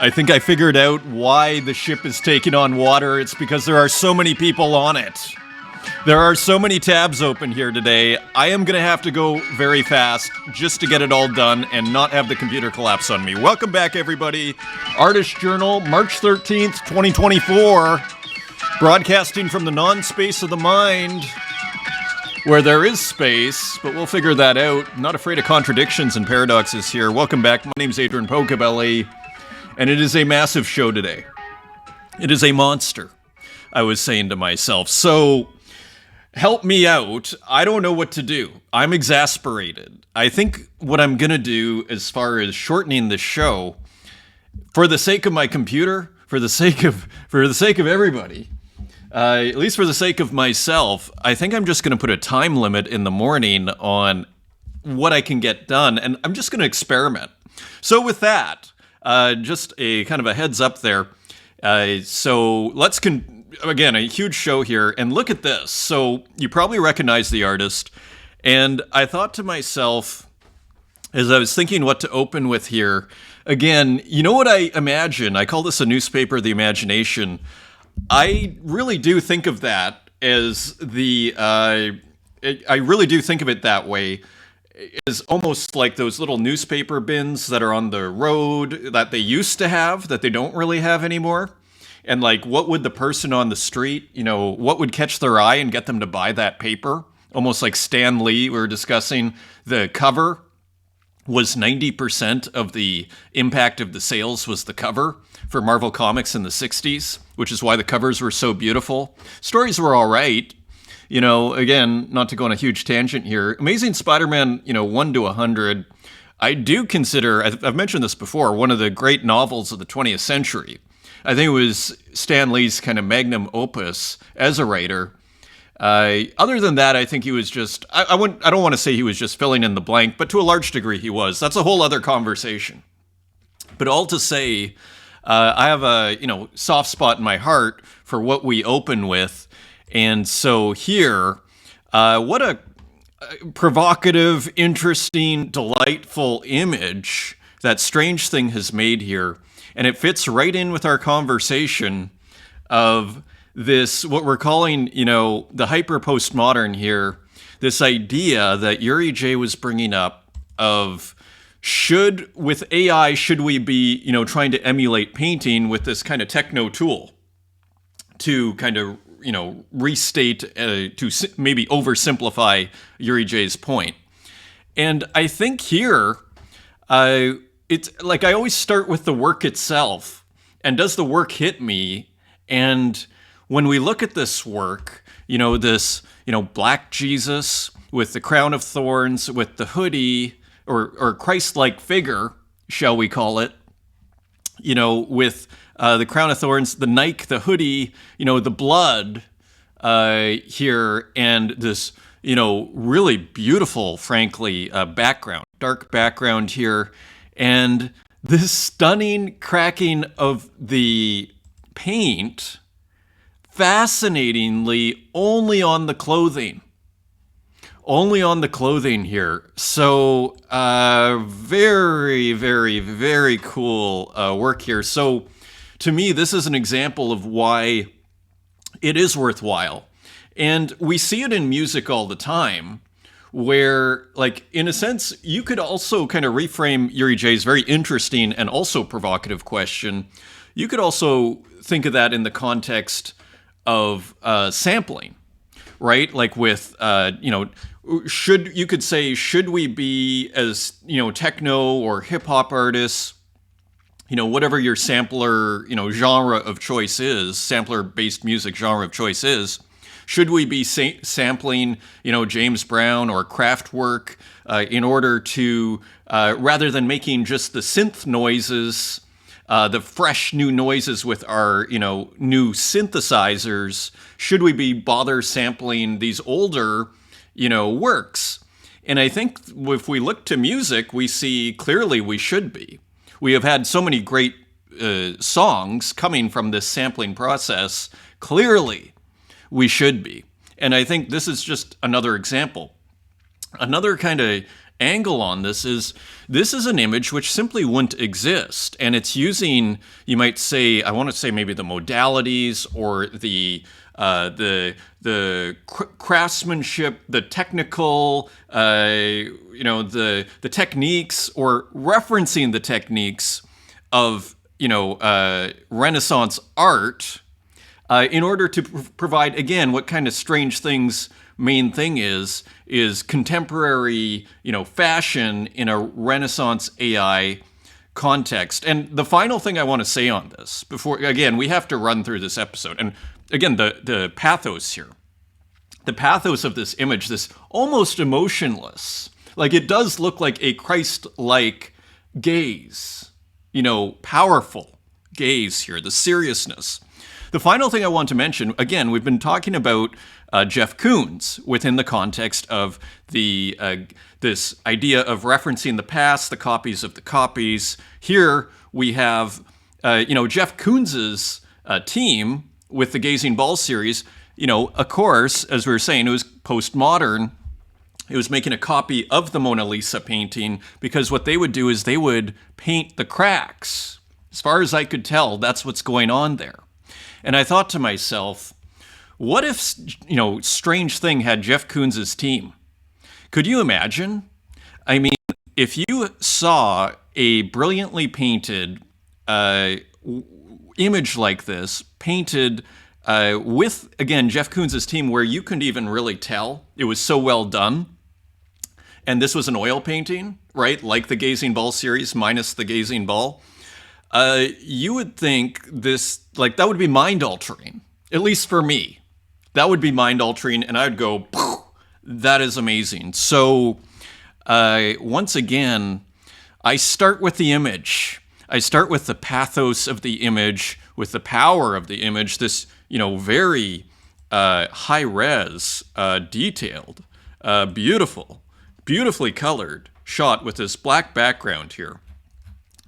I think I figured out why the ship is taking on water. It's because there are so many people on it. There are so many tabs open here today. I am going to have to go very fast just to get it all done and not have the computer collapse on me. Welcome back, everybody. Artist Journal, March 13th, 2024. Broadcasting from the non-space of the mind, where there is space, but we'll figure that out. Not afraid of contradictions and paradoxes here. Welcome back. My name's Adrian Pocobelli, and it is a massive show today. It is a monster, I was saying to myself. So, help me out. I don't know what to do. I'm exasperated. I think what I'm going to do as far as shortening the show, for the sake of my computer, for the sake of everybody, at least for the sake of myself, I think I'm just going to put a time limit in the morning on what I can get done, and I'm just going to experiment. So with that, just a kind of a heads up there. So let's again, a huge show here, and look at this. So you probably recognize the artist, and I thought to myself, as I was thinking what to open with here, again, you know what I imagine? I call this a newspaper of the imagination. I really do think of that as I really do think of it that way, as almost like those little newspaper bins that are on the road that they used to have, that they don't really have anymore. And like, what would the person on the street, what would catch their eye and get them to buy that paper? Almost like Stan Lee, we were discussing, the cover was 90% of the impact of the sales was the cover for Marvel Comics in the 60s, which is why the covers were so beautiful. Stories were all right. Again, not to go on a huge tangent here, Amazing Spider-Man, 1 to 100, I do consider, I've mentioned this before, one of the great novels of the 20th century. I think it was Stan Lee's kind of magnum opus as a writer. Other than that, I think he was just, I don't want to say he was just filling in the blank, but to a large degree he was. That's a whole other conversation. But all to say, I have a, soft spot in my heart for what we open with. And so here, what a provocative, interesting, delightful image that Strange Thing has made here. And it fits right in with our conversation of this, what we're calling, the hyper-postmodern here, this idea that Yuri J was bringing up of with AI, should we be, trying to emulate painting with this kind of techno tool to kind of, restate, to maybe oversimplify Yuri J's point. And I think here, it's like I always start with the work itself, and does the work hit me? And when we look at this work, this, black Jesus with the crown of thorns, with the hoodie, or Christ-like figure, shall we call it, with the crown of thorns, the Nike, the hoodie, the blood here, and this, really beautiful, frankly, background, dark background here, and this stunning cracking of the paint, fascinatingly, only on the clothing. Only on the clothing here. So, very, very, very cool work here. So, to me, this is an example of why it is worthwhile. And we see it in music all the time, where, like, in a sense, you could also kind of reframe Yuri J's very interesting and also provocative question. You could also think of that in the context of sampling, right? Like with, should we be as, techno or hip hop artists, whatever your sampler, genre of choice is, sampler-based music genre of choice is, should we be sampling, James Brown or Kraftwerk in order to, rather than making just the synth noises, the fresh new noises with our, new synthesizers, should we be bother sampling these older, works? And I think if we look to music, we see clearly we should be. We have had so many great songs coming from this sampling process. Clearly, we should be. And I think this is just another example. Another kind of angle on this is an image which simply wouldn't exist, and it's using, you might say, I want to say maybe the modalities or the craftsmanship, the technical, the techniques, or referencing the techniques of Renaissance art in order to provide, again, what kind of strange things main thing is contemporary, fashion in a Renaissance AI context. And the final thing I want to say on this, before, again, we have to run through this episode. And again, the pathos here, the pathos of this image, this almost emotionless, like it does look like a Christ-like gaze, powerful gaze here, the seriousness. The final thing I want to mention, again, we've been talking about Jeff Koons within the context of the this idea of referencing the past, the copies of the copies. Here we have, Jeff Koons's team with the Gazing Ball series. Of course, as we were saying, it was postmodern. It was making a copy of the Mona Lisa painting, because what they would do is they would paint the cracks. As far as I could tell, that's what's going on there. And I thought to myself, what if, Strange Thing had Jeff Koons' team? Could you imagine? I mean, if you saw a brilliantly painted image like this, painted with, again, Jeff Koons' team, where you couldn't even really tell, it was so well done, and this was an oil painting, right? Like the Gazing Ball series, minus the Gazing Ball. You would think this, that would be mind-altering, at least for me. That would be mind-altering, and I'd go, that is amazing. So, once again, I start with the image. I start with the pathos of the image, with the power of the image, this, very high-res, detailed, beautifully colored shot with this black background here.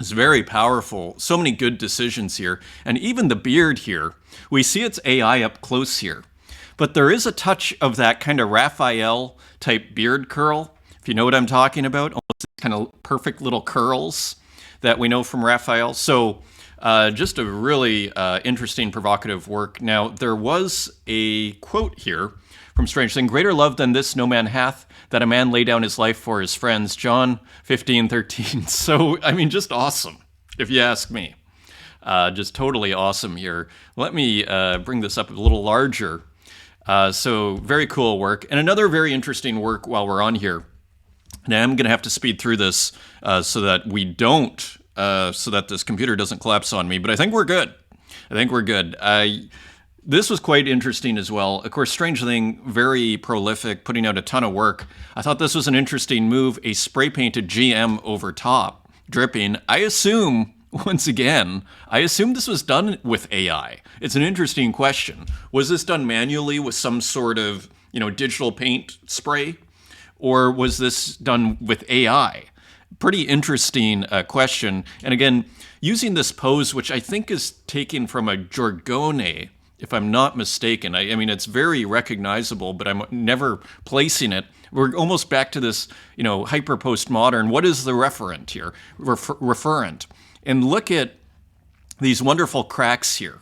It's very powerful. So many good decisions here. And even the beard here, we see it's AI up close here. But there is a touch of that kind of Raphael type beard curl, if you know what I'm talking about. Almost kind of perfect little curls that we know from Raphael. So just a really interesting, provocative work. Now, there was a quote here from Strange Thing: "Greater love than this no man hath, that a man lay down his life for his friends." John 15:13. So, I mean, just awesome, if you ask me. Just totally awesome here. Let me bring this up a little larger. So, very cool work. And another very interesting work while we're on here. Now, I'm going to have to speed through this so that we don't, so that this computer doesn't collapse on me. But I think we're good. This was quite interesting as well. Of course, Strange Thing, very prolific, putting out a ton of work. I thought this was an interesting move, a spray-painted GM over top, dripping. I assume, once again, this was done with AI. It's an interesting question. Was this done manually with some sort of, digital paint spray? Or was this done with AI? Pretty interesting question. And again, using this pose, which I think is taken from a Giorgione, if I'm not mistaken. I mean, it's very recognizable, but I'm never placing it. We're almost back to this, hyper postmodern. What is the referent here? Referent. And look at these wonderful cracks here.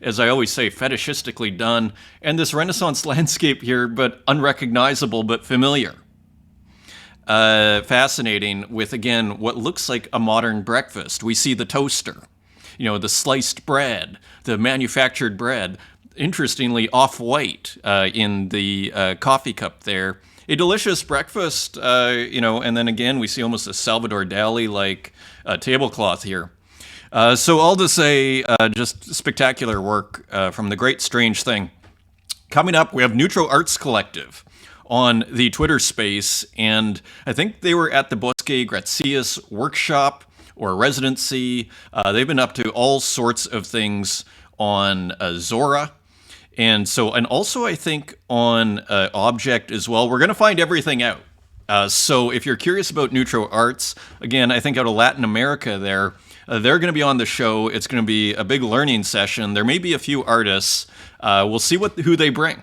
As I always say, fetishistically done. And this Renaissance landscape here, but unrecognizable, but familiar. Fascinating with, again, what looks like a modern breakfast. We see the toaster. The sliced bread, the manufactured bread, interestingly off-white in the coffee cup there. A delicious breakfast, and then again, we see almost a Salvador Dali-like tablecloth here. So all to say, just spectacular work from the great Strange Thing. Coming up, we have Neutro Arts Collective on the Twitter space, and I think they were at the Bosque Grazias workshop or residency. They've been up to all sorts of things on Zora. And also I think on Object as well. We're going to find everything out. So if you're curious about Neutro Arts, again, I think out of Latin America they're going to be on the show. It's going to be a big learning session. There may be a few artists. We'll see who they bring.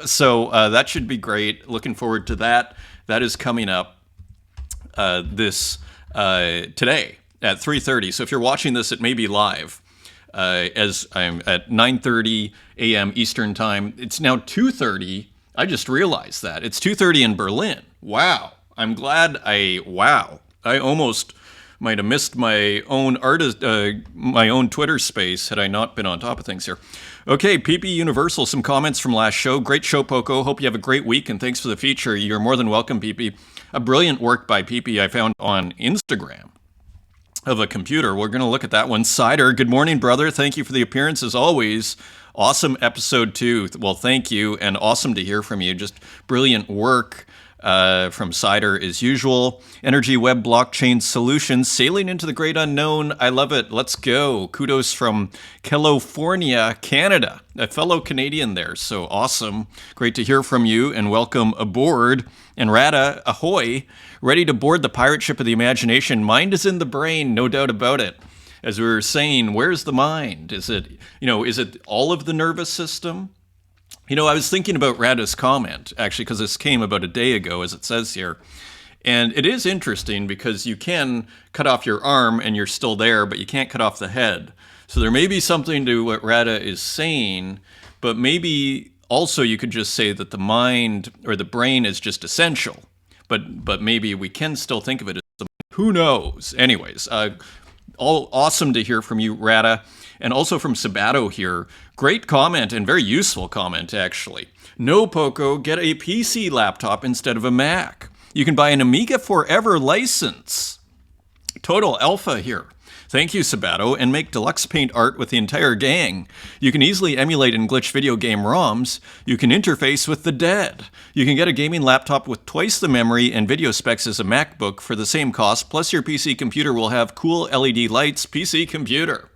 So that should be great. Looking forward to that. That is coming up. this today at 3:30. So if you're watching this, it may be live. As I'm at 9:30 a.m. Eastern Time. It's now 2:30. I just realized that. It's 2:30 in Berlin. Wow. I'm glad I almost might have missed my own my own Twitter space had I not been on top of things here. Okay, PP Universal, some comments from last show. Great show, Poco. Hope you have a great week, and thanks for the feature. You're more than welcome, PP. A brilliant work by PP I found on Instagram of a computer. We're going to look at that one. Cider, good morning, brother. Thank you for the appearance, as always. Awesome episode 2. Well, thank you, and awesome to hear from you. Just brilliant work. From Cider as usual. Energy Web Blockchain Solutions, sailing into the great unknown. I love it. Let's go. Kudos from California, Canada. A fellow Canadian there. So awesome. Great to hear from you and welcome aboard. And Rada, ahoy. Ready to board the pirate ship of the imagination. Mind is in the brain, no doubt about it. As we were saying, where's the mind? Is it all of the nervous system? I was thinking about Rada's comment, actually, because this came about a day ago, as it says here. And it is interesting because you can cut off your arm and you're still there, but you can't cut off the head. So there may be something to what Rada is saying, but maybe also you could just say that the mind or the brain is just essential. But maybe we can still think of it as something. Who knows? Anyways, all awesome to hear from you, Rada. And also from Sabato here. Great comment and very useful comment, actually. No, Poco, get a PC laptop instead of a Mac. You can buy an Amiga Forever license. Total alpha here. Thank you, Sabato, and make deluxe paint art with the entire gang. You can easily emulate and glitch video game ROMs. You can interface with the dead. You can get a gaming laptop with twice the memory and video specs as a MacBook for the same cost, plus your PC computer will have cool LED lights. PC computer.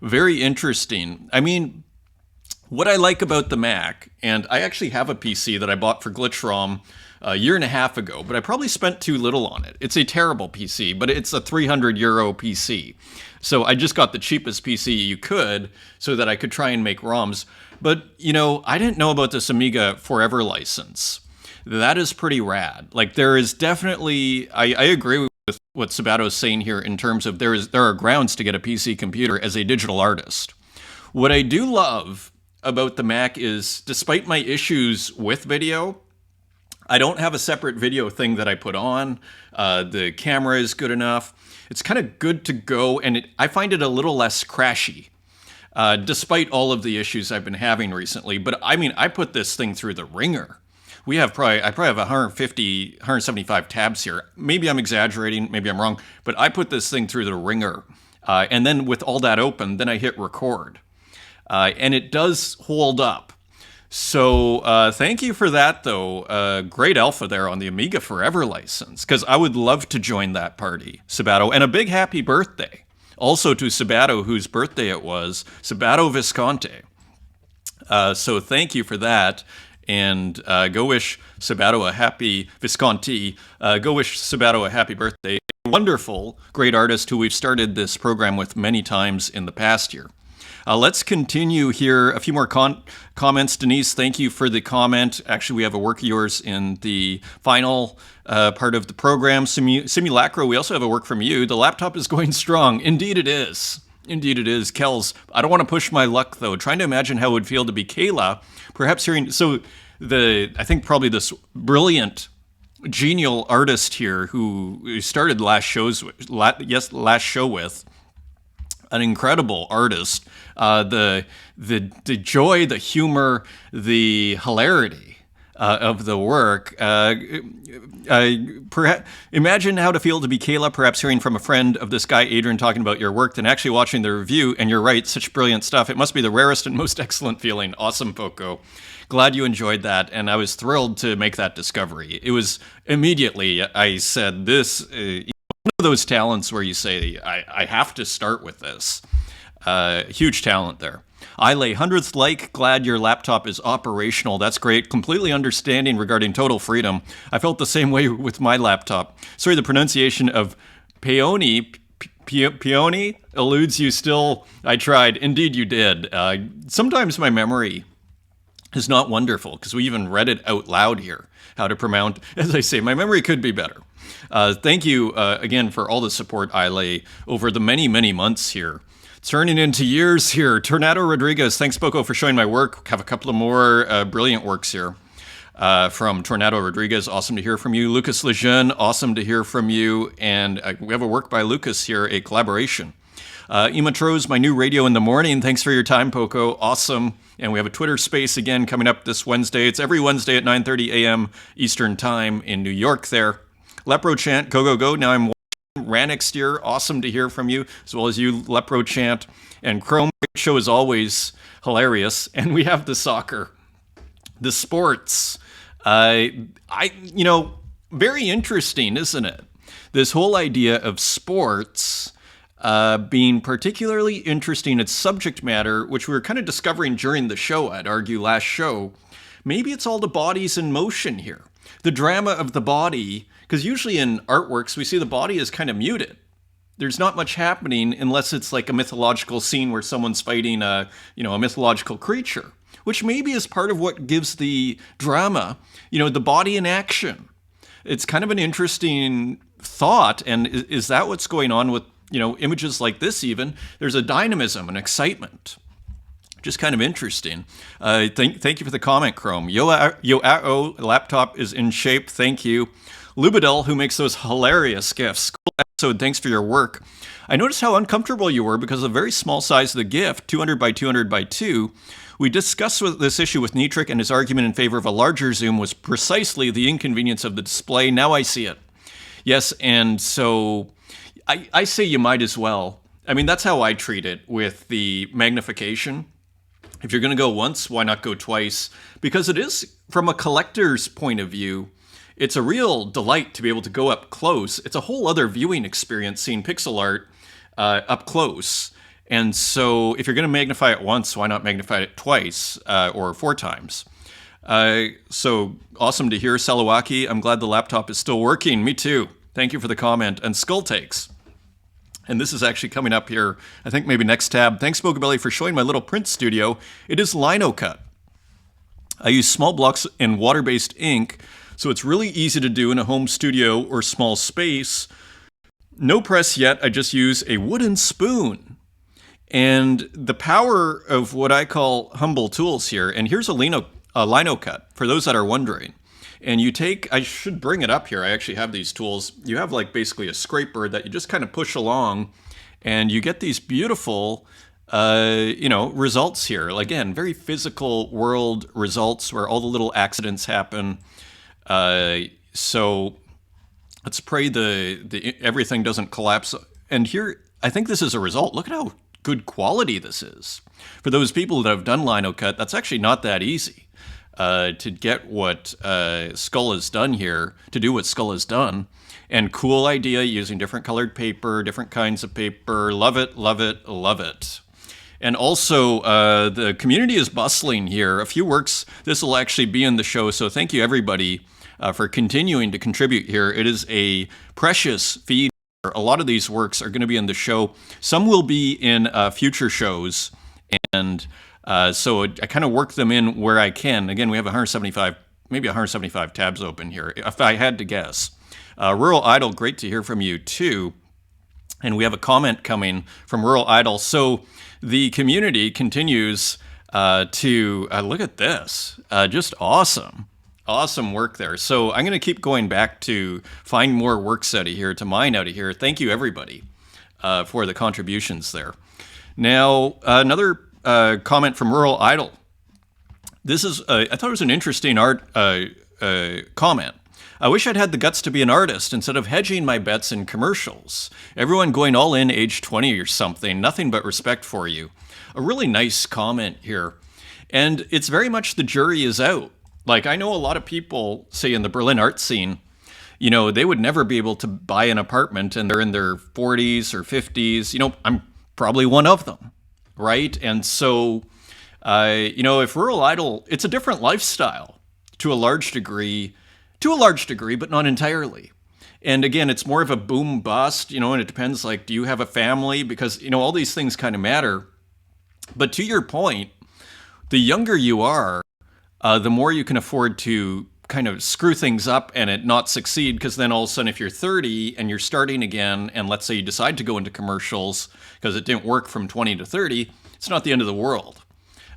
Very interesting. I mean, what I like about the Mac, and I actually have a PC that I bought for GlitchROM a year and a half ago, but I probably spent too little on it. It's a terrible PC, but it's a €300 PC. So I just got the cheapest PC you could so that I could try and make ROMs. But, I didn't know about this Amiga Forever license. That is pretty rad. Like, there is definitely, I agree with what Sabato is saying here in terms of there are grounds to get a PC computer as a digital artist. What I do love about the Mac is, despite my issues with video, I don't have a separate video thing that I put on. The camera is good enough. It's kind of good to go, and I find it a little less crashy, despite all of the issues I've been having recently. But I mean, I put this thing through the ringer. I probably have 150, 175 tabs here. Maybe I'm exaggerating, maybe I'm wrong, but I put this thing through the ringer. And then with all that open, then I hit record. And it does hold up. So thank you for that, though. Great alpha there on the Amiga Forever license, because I would love to join that party, Sabato. And a big happy birthday. Also to Sabato, whose birthday it was, Sabato Visconti. So thank you for that. And go wish Sabato a happy Visconti. Go wish Sabato a happy birthday. A wonderful, great artist who we've started this program with many times in the past year. Let's continue here. A few more comments. Denise, thank you for the comment. Actually, we have a work of yours in the final part of the program. Simulacro, we also have a work from you. The laptop is going strong. Indeed it is. Indeed it is. Kels, I don't want to push my luck, though. Trying to imagine how it would feel to be Kayla. Perhaps hearing... So I think probably this brilliant, genial artist here who started last show with, an incredible artist. The joy, the humor, the hilarity of the work. Imagine how to feel to be Kayla, perhaps hearing from a friend of this guy, Adrian, talking about your work, then actually watching the review, and you're right, such brilliant stuff. It must be the rarest and most excellent feeling. Awesome, Poco. Glad you enjoyed that, and I was thrilled to make that discovery. It was immediately, I said, this, one of those talents where you say, I have to start with this. Huge talent there. I lay 100th like, glad your laptop is operational. That's great. Completely understanding regarding total freedom. I felt the same way with my laptop. Sorry, the pronunciation of peony eludes you still. I tried. Indeed you did. Sometimes my memory is not wonderful, because we even read it out loud here, how to pronounce, as I say, my memory could be better. Thank you again for all the support I lay over the many, many months here. It's turning into years here. Tornado Rodriguez, thanks, Boko, for showing my work. Have a couple of more brilliant works here. From Tornado Rodriguez, awesome to hear from you. Lucas Lejeune, awesome to hear from you. And we have a work by Lucas here, a collaboration. Imatros, my new radio in the morning. Thanks for your time, Poco. Awesome. And we have a Twitter space again coming up this Wednesday. It's every Wednesday at 9:30 a.m. Eastern Time in New York there. Lepro Chant, go, go, go. Now I'm watching Ranextier. Awesome to hear from you, as well as you, Lepro Chant. And Chrome, show is always hilarious. And we have the soccer, the sports. Very interesting, isn't it? This whole idea of sports being particularly interesting its subject matter, which we were kind of discovering during the show, I'd argue last show. Maybe it's all the bodies in motion here. The drama of the body, because usually in artworks we see the body is kind of muted. There's not much happening unless it's like a mythological scene where someone's fighting a mythological creature, which maybe is part of what gives the drama, the body in action. It's kind of an interesting thought, and is that what's going on with images like this? Even there's a dynamism and excitement, just kind of interesting. Thank you for the comment, Chrome. Yo laptop is in shape. Thank you. Lubidel, who makes those hilarious GIFs. Cool episode. Thanks for your work. I noticed how uncomfortable you were because of the very small size of the GIF, 200 by 200 by 2. We discussed this issue with Nitric, and his argument in favor of a larger zoom was precisely the inconvenience of the display. Now I see it. Yes, and so I say you might as well. I mean, that's how I treat it with the magnification. If you're going to go once, why not go twice? Because it is, from a collector's point of view, it's a real delight to be able to go up close. It's a whole other viewing experience seeing pixel art up close. And so if you're going to magnify it once, why not magnify it twice or 4 times? So awesome to hear, Salawaki. I'm glad the laptop is still working. Me too. Thank you for the comment. And Skull Takes. And this is actually coming up here, I think maybe next tab. Thanks, Pocobelli, for showing my little print studio. It is lino cut. I use small blocks and water-based ink, so it's really easy to do in a home studio or small space. No press yet, I just use a wooden spoon. And the power of what I call humble tools here, and here's a lino cut, for those that are wondering. And you take, I should bring it up here, I actually have these tools. You have like basically a scraper that you just kind of push along, and you get these beautiful, results here. Again, very physical world results where all the little accidents happen. So let's pray the everything doesn't collapse. And here, I think this is a result. Look at how good quality this is. For those people that have done lino cut, that's actually not that easy. To get what Skull has done here, to do what Skull has done. And cool idea, using different colored paper, different kinds of paper. Love it, love it, love it. And also, the community is bustling here. A few works, this will actually be in the show, so thank you everybody for continuing to contribute here. It is a precious feed. A lot of these works are going to be in the show. Some will be in future shows, and so I kind of work them in where I can. Again, we have 175 tabs open here, if I had to guess. Rural Idol, great to hear from you too. And we have a comment coming from Rural Idol. So the community continues to look at this. Just awesome. Awesome work there. So I'm going to keep going back to find more works out of here, to mine out of here. Thank you, everybody, for the contributions there. Now, another comment from Rural Idol. This is, I thought it was an interesting comment. I wish I'd had the guts to be an artist instead of hedging my bets in commercials. Everyone going all in age 20 or something. Nothing but respect for you. A really nice comment here. And it's very much the jury is out. Like, I know a lot of people, say in the Berlin art scene, they would never be able to buy an apartment and they're in their 40s or 50s. I'm probably one of them. Right? And so, if Rural Idol, it's a different lifestyle to a large degree, but not entirely. And again, it's more of a boom bust, and it depends, like, do you have a family? Because, all these things kind of matter. But to your point, the younger you are, the more you can afford to kind of screw things up and it not succeed, because then all of a sudden if you're 30 and you're starting again, and let's say you decide to go into commercials because it didn't work from 20 to 30, it's not the end of the world.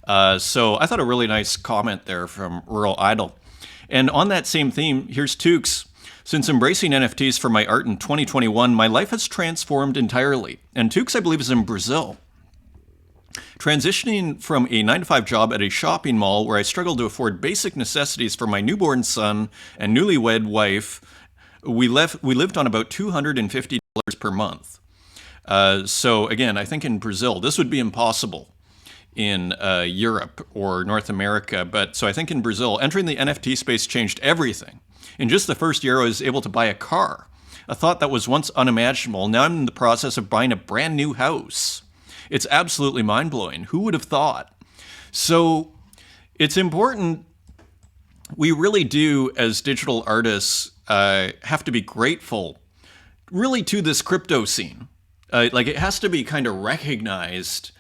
So I thought a really nice comment there from Rural Idol. And on that same theme, here's Tukes. Since embracing NFTs for my art in 2021, my life has transformed entirely. And Tukes, I believe, is in Brazil. Transitioning from a 9-to-5 job at a shopping mall where I struggled to afford basic necessities for my newborn son and newlywed wife, we lived on about $250 per month. So again, I think in Brazil, this would be impossible in Europe or North America. But so I think in Brazil, entering the NFT space changed everything. In just the first year, I was able to buy a car, a thought that was once unimaginable. Now I'm in the process of buying a brand new house. It's absolutely mind-blowing. Who would have thought? So it's important. We really do, as digital artists, have to be grateful really to this crypto scene. Like it has to be kind of recognized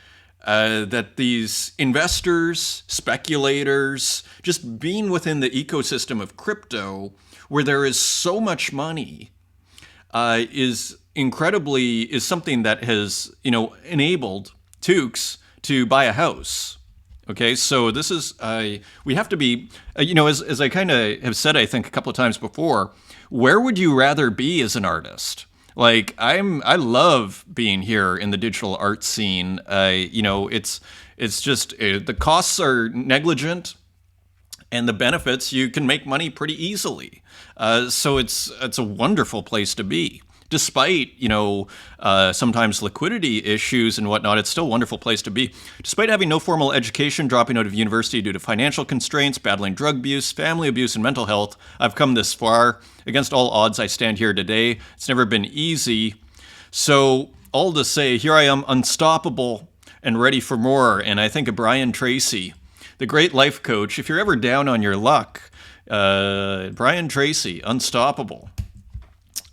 that these investors, speculators, just being within the ecosystem of crypto where there is so much money is something that has, enabled Tukes to buy a house. Okay, so this is, we have to be, as I kind of have said, I think a couple of times before, where would you rather be as an artist? Like I love being here in the digital art scene. It's just the costs are negligent, and the benefits, you can make money pretty easily. So it's a wonderful place to be. Despite, sometimes liquidity issues and whatnot, it's still a wonderful place to be. Despite having no formal education, dropping out of university due to financial constraints, battling drug abuse, family abuse, and mental health, I've come this far. Against all odds, I stand here today. It's never been easy. So all to say, here I am, unstoppable and ready for more. And I think of Brian Tracy, the great life coach. If you're ever down on your luck, Brian Tracy, unstoppable.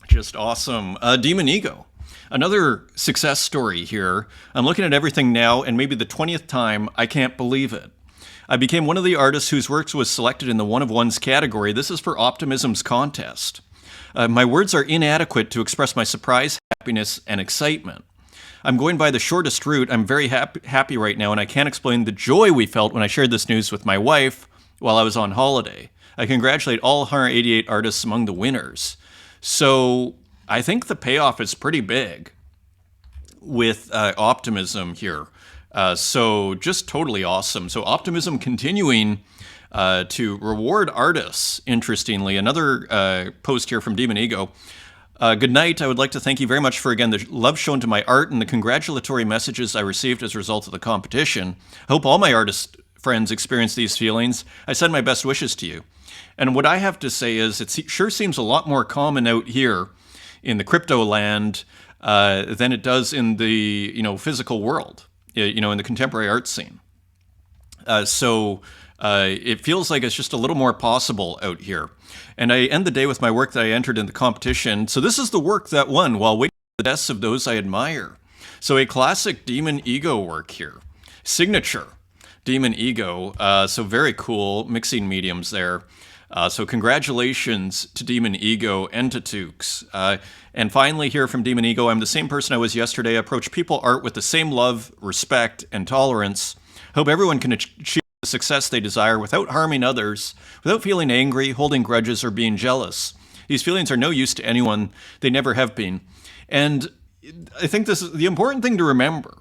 Just awesome. Demon Ego. Another success story here. I'm looking at everything now, and maybe the 20th time, I can't believe it. I became one of the artists whose works was selected in the one of ones category. This is for Optimism's contest. My words are inadequate to express my surprise, happiness, and excitement. I'm going by the shortest route. I'm very happy right now, and I can't explain the joy we felt when I shared this news with my wife while I was on holiday. I congratulate all 188 artists among the winners. So I think the payoff is pretty big with Optimism here. So just totally awesome. So Optimism continuing to reward artists, interestingly. Another post here from Demon Ego. Good night. I would like to thank you very much for, again, the love shown to my art and the congratulatory messages I received as a result of the competition. I hope all my artist friends experience these feelings. I send my best wishes to you. And what I have to say is it sure seems a lot more common out here in the crypto land than it does in the physical world, in the contemporary art scene. So it feels like it's just a little more possible out here. And I end the day with my work that I entered in the competition. So this is the work that won while waiting for the deaths of those I admire. So a classic Demon Ego work here. Signature Demon Ego. So very cool, mixing mediums there. So congratulations to Demon Ego and to Tukes. And finally here from Demon Ego, I'm the same person I was yesterday. I approach people art with the same love, respect, and tolerance. Hope everyone can achieve the success they desire without harming others, without feeling angry, holding grudges, or being jealous. These feelings are no use to anyone. They never have been. And I think this is the important thing to remember.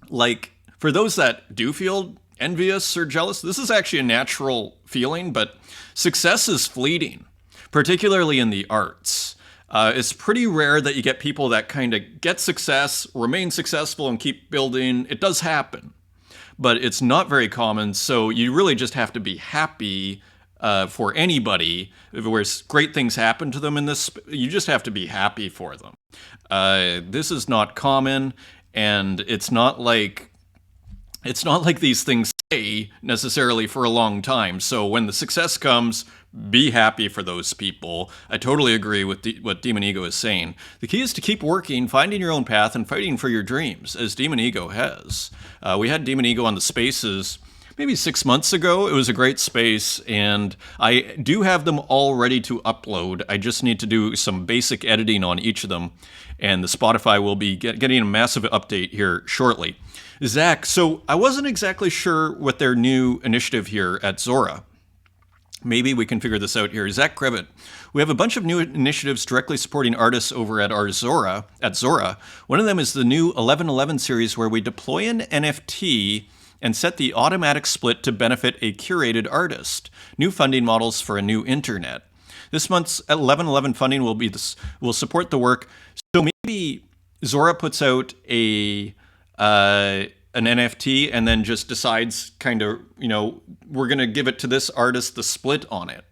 Like, for those that do feel envious or jealous, this is actually a natural feeling, but success is fleeting, particularly in the arts. It's pretty rare that you get people that kind of get success, remain successful, and keep building. It does happen, but it's not very common, so you really just have to be happy for anybody where great things happen to them in this. You just have to be happy for them. This is not common, and it's not like these things stay necessarily for a long time. So when the success comes, be happy for those people. I totally agree with what Demon Ego is saying. The key is to keep working, finding your own path, and fighting for your dreams, as Demon Ego has. We had Demon Ego on the Spaces maybe 6 months ago. It was a great space, and I do have them all ready to upload. I just need to do some basic editing on each of them, and the Spotify will be getting a massive update here shortly. Zach, so I wasn't exactly sure what their new initiative here at Zora. Maybe we can figure this out here. Zach Krevitt. We have a bunch of new initiatives directly supporting artists over at our Zora. One of them is the new 1111 series, where we deploy an NFT and set the automatic split to benefit a curated artist. New funding models for a new internet. This month's 1111 funding will support the work. So maybe Zora puts out an NFT and then just decides kind of, we're going to give it to this artist, the split on it.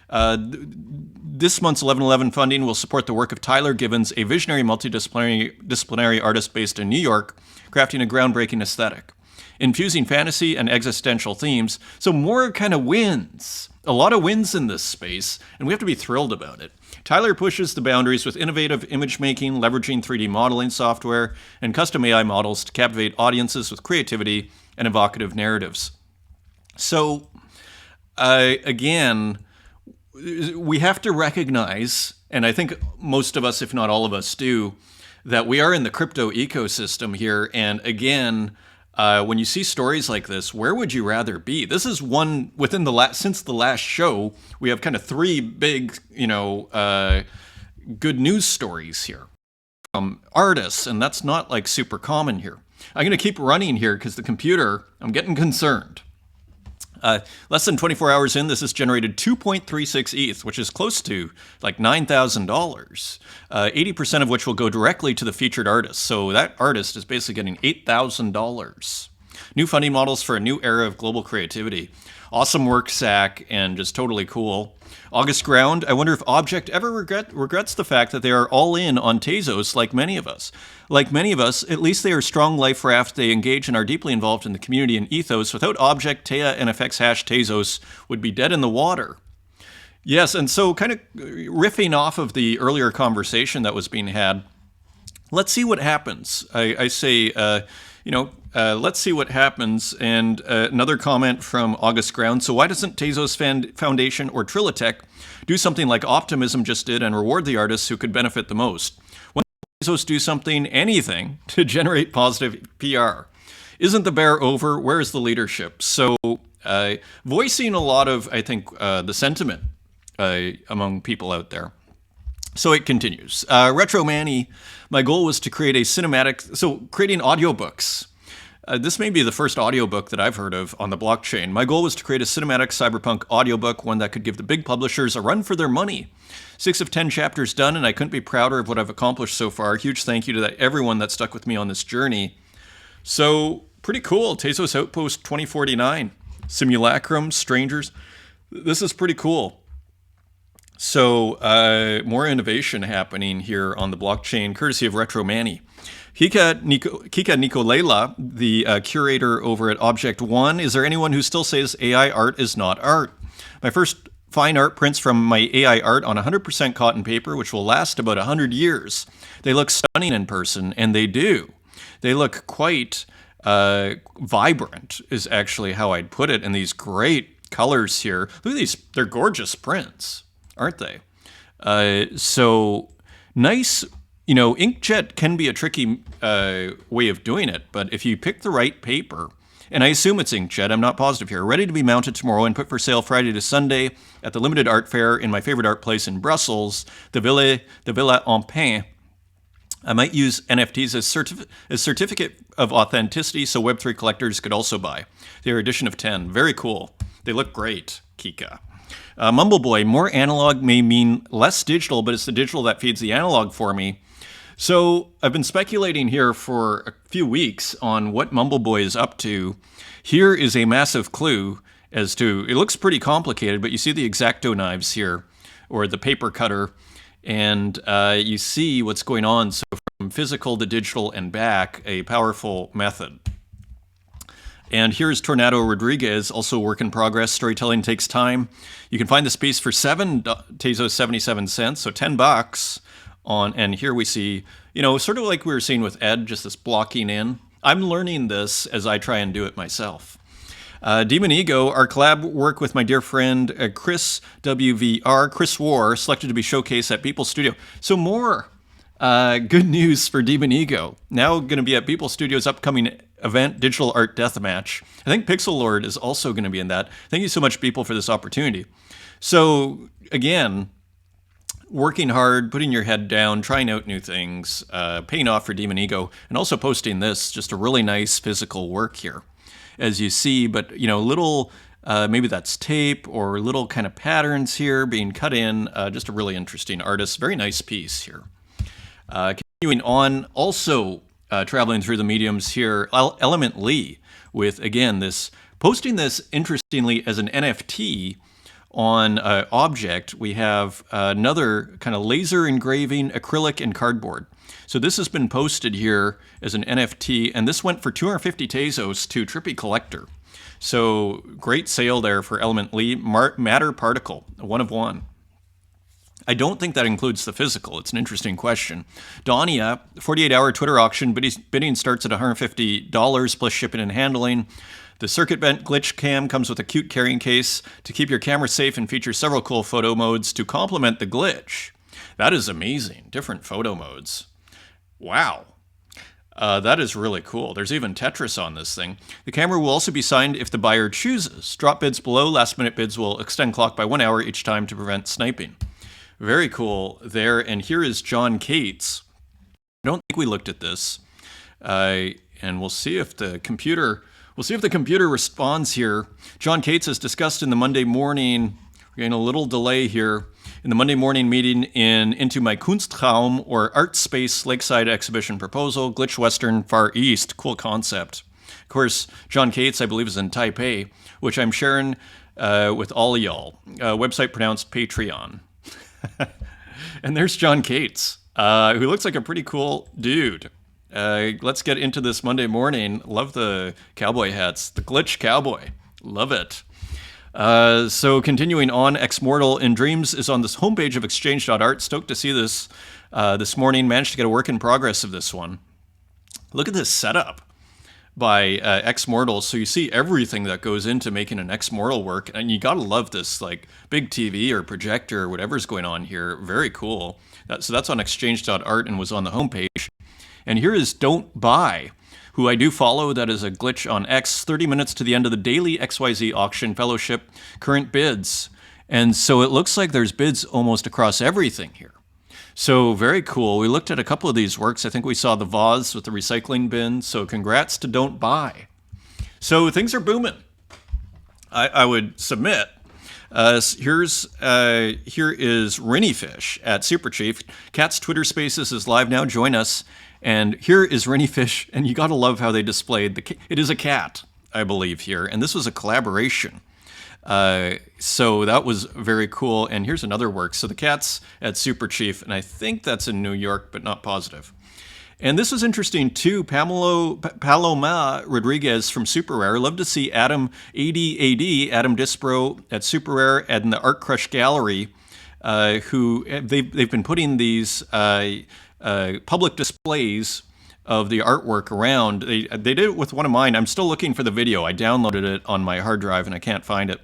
This month's 1111 funding will support the work of Tyler Givens, a visionary multidisciplinary artist based in New York, crafting a groundbreaking aesthetic, infusing fantasy and existential themes. So more kind of wins. A lot of wins in this space, and we have to be thrilled about it. Tyler pushes the boundaries with innovative image making, leveraging 3D modeling software and custom AI models to captivate audiences with creativity and evocative narratives. So, again, we have to recognize, and I think most of us, if not all of us, do, that we are in the crypto ecosystem here. And again, when you see stories like this, where would you rather be? This is one within since the last show, we have kind of three big, good news stories here from artists, and that's not like super common here. I'm going to keep running here because the computer, I'm getting concerned. Less than 24 hours in, this has generated 2.36 ETH, which is close to like $9,000, 80% of which will go directly to the featured artist. So that artist is basically getting $8,000. New funding models for a new era of global creativity. Awesome work, Zach, and just totally cool. August Ground, I wonder if Object ever regrets the fact that they are all in on Tezos like many of us. Like many of us, at least they are strong life raft. They engage and are deeply involved in the community and ethos. Without Object, Tea, and FX hash Tezos would be dead in the water. Yes, and so kind of riffing off of the earlier conversation that was being had, let's see what happens. I say, let's see what happens. And another comment from August Ground. So why doesn't Tezos Foundation or Trilitech do something like Optimism just did and reward the artists who could benefit the most? When Tezos do anything to generate positive PR? Isn't the bear over? Where is the leadership? So voicing a lot of, I think, the sentiment among people out there. So it continues. Retro Manny, my goal was to create creating audiobooks. This may be the first audiobook that I've heard of on the blockchain. My goal was to create a cinematic cyberpunk audiobook, one that could give the big publishers a run for their money. 6 of 10 chapters done, and I couldn't be prouder of what I've accomplished so far. Huge thank you to everyone that stuck with me on this journey. So, pretty cool. Tezos Outpost 2049. Simulacrum, Strangers. This is pretty cool. So, more innovation happening here on the blockchain, courtesy of Retro Manny. Kika Nikolela, the curator over at Object One. Is there anyone who still says AI art is not art? My first fine art prints from my AI art on 100% cotton paper, which will last about 100 years. They look stunning in person, and they do. They look quite vibrant, is actually how I'd put it, and these great colors here. Look at these, they're gorgeous prints, aren't they? So nice. Inkjet can be a tricky way of doing it, but if you pick the right paper, and I assume it's inkjet, I'm not positive here, ready to be mounted tomorrow and put for sale Friday to Sunday at the Limited Art Fair in my favorite art place in Brussels, the Villa en Pain. I might use NFTs as certificate of authenticity so Web3 collectors could also buy. They are edition of 10. Very cool. They look great, Kika. Mumbleboy, more analog may mean less digital, but it's the digital that feeds the analog for me. So I've been speculating here for a few weeks on what Mumbleboy is up to. Here is a massive clue as to, it looks pretty complicated, but you see the X-Acto knives here, or the paper cutter, and you see what's going on. So from physical to digital and back, a powerful method. And here's Tornado Rodriguez, also work in progress. Storytelling takes time. You can find this piece for Tezos 77 cents, so $10. And here we see, sort of like we were seeing with Ed, just this blocking in. I'm learning this as I try and do it myself. Demon Ego, our collab work with my dear friend Chris WVR, Chris War, selected to be showcased at People Studio. So more good news for Demon Ego. Now going to be at People Studio's upcoming event, Digital Art Deathmatch. I think Pixel Lord is also going to be in that. Thank you so much, people, for this opportunity. So, again, working hard, putting your head down, trying out new things, paying off for Demon Ego, and also posting this, just a really nice physical work here, as you see. But, you know, little, maybe that's tape or little kind of patterns here being cut in. Just a really interesting artist. Very nice piece here. Continuing on, also traveling through the mediums here, Element Lee with, again, this posting this interestingly as an NFT on Object. We have another kind of laser engraving, acrylic, and cardboard. So this has been posted here as an NFT, and this went for 250 Tezos to Trippy Collector. So great sale there for Element Lee. Matter Particle, a 1 of 1. I don't think that includes the physical. It's an interesting question. Dania, 48-hour Twitter auction. Bidding starts at $150 plus shipping and handling. The circuit bent glitch cam comes with a cute carrying case to keep your camera safe and features several cool photo modes to complement the glitch. That is amazing. Different photo modes. Wow. That is really cool. There's even Tetris on this thing. The camera will also be signed if the buyer chooses. Drop bids below. Last minute bids will extend clock by 1 hour each time to prevent sniping. Very cool there. And here is John Cates. I don't think we looked at this. And we'll see if the computer responds here. John Cates has discussed in the Monday morning, we're getting a little delay here, in the Monday morning meeting into my Kunstraum or Art Space Lakeside Exhibition proposal, Glitch Western Far East. Cool concept. Of course, John Cates, I believe, is in Taipei, which I'm sharing with all of y'all. Website pronounced Patreon. And there's John Cates, who looks like a pretty cool dude. Let's get into this Monday morning. Love the cowboy hats. The Glitch Cowboy. Love it. So continuing on, Ex-Mortal in Dreams is on this homepage of exchange.art. Stoked to see this this morning. Managed to get a work in progress of this one. Look at this setup by Ex-Mortal. So you see everything that goes into making an Ex-Mortal work. And you gotta love this like big TV or projector or whatever's going on here. Very cool. So that's on exchange.art and was on the homepage. And here is Don't Buy, who I do follow. That is a glitch on X. 30 minutes to the end of the daily XYZ auction fellowship. Current bids. And so it looks like there's bids almost across everything here. So very cool. We looked at a couple of these works. I think we saw the vase with the recycling bin. So congrats to Don't Buy. So things are booming. I would submit. Here is Rinny Fish at Super Chief. Cat's Twitter Spaces is live now. Join us. And here is Rinny Fish, and you gotta love how they displayed it is a cat, I believe, here, and this was a collaboration. So that was very cool. And here's another work. So the cat's at Super Chief, and I think that's in New York, but not positive. And this is interesting too. Paloma Rodriguez from Super Rare. Love to see Adam Adam Dispro at Super Rare and the Art Crush Gallery, who they've been putting these public displays of the artwork around. They did it with one of mine. I'm still looking for the video. I downloaded it on my hard drive and I can't find it.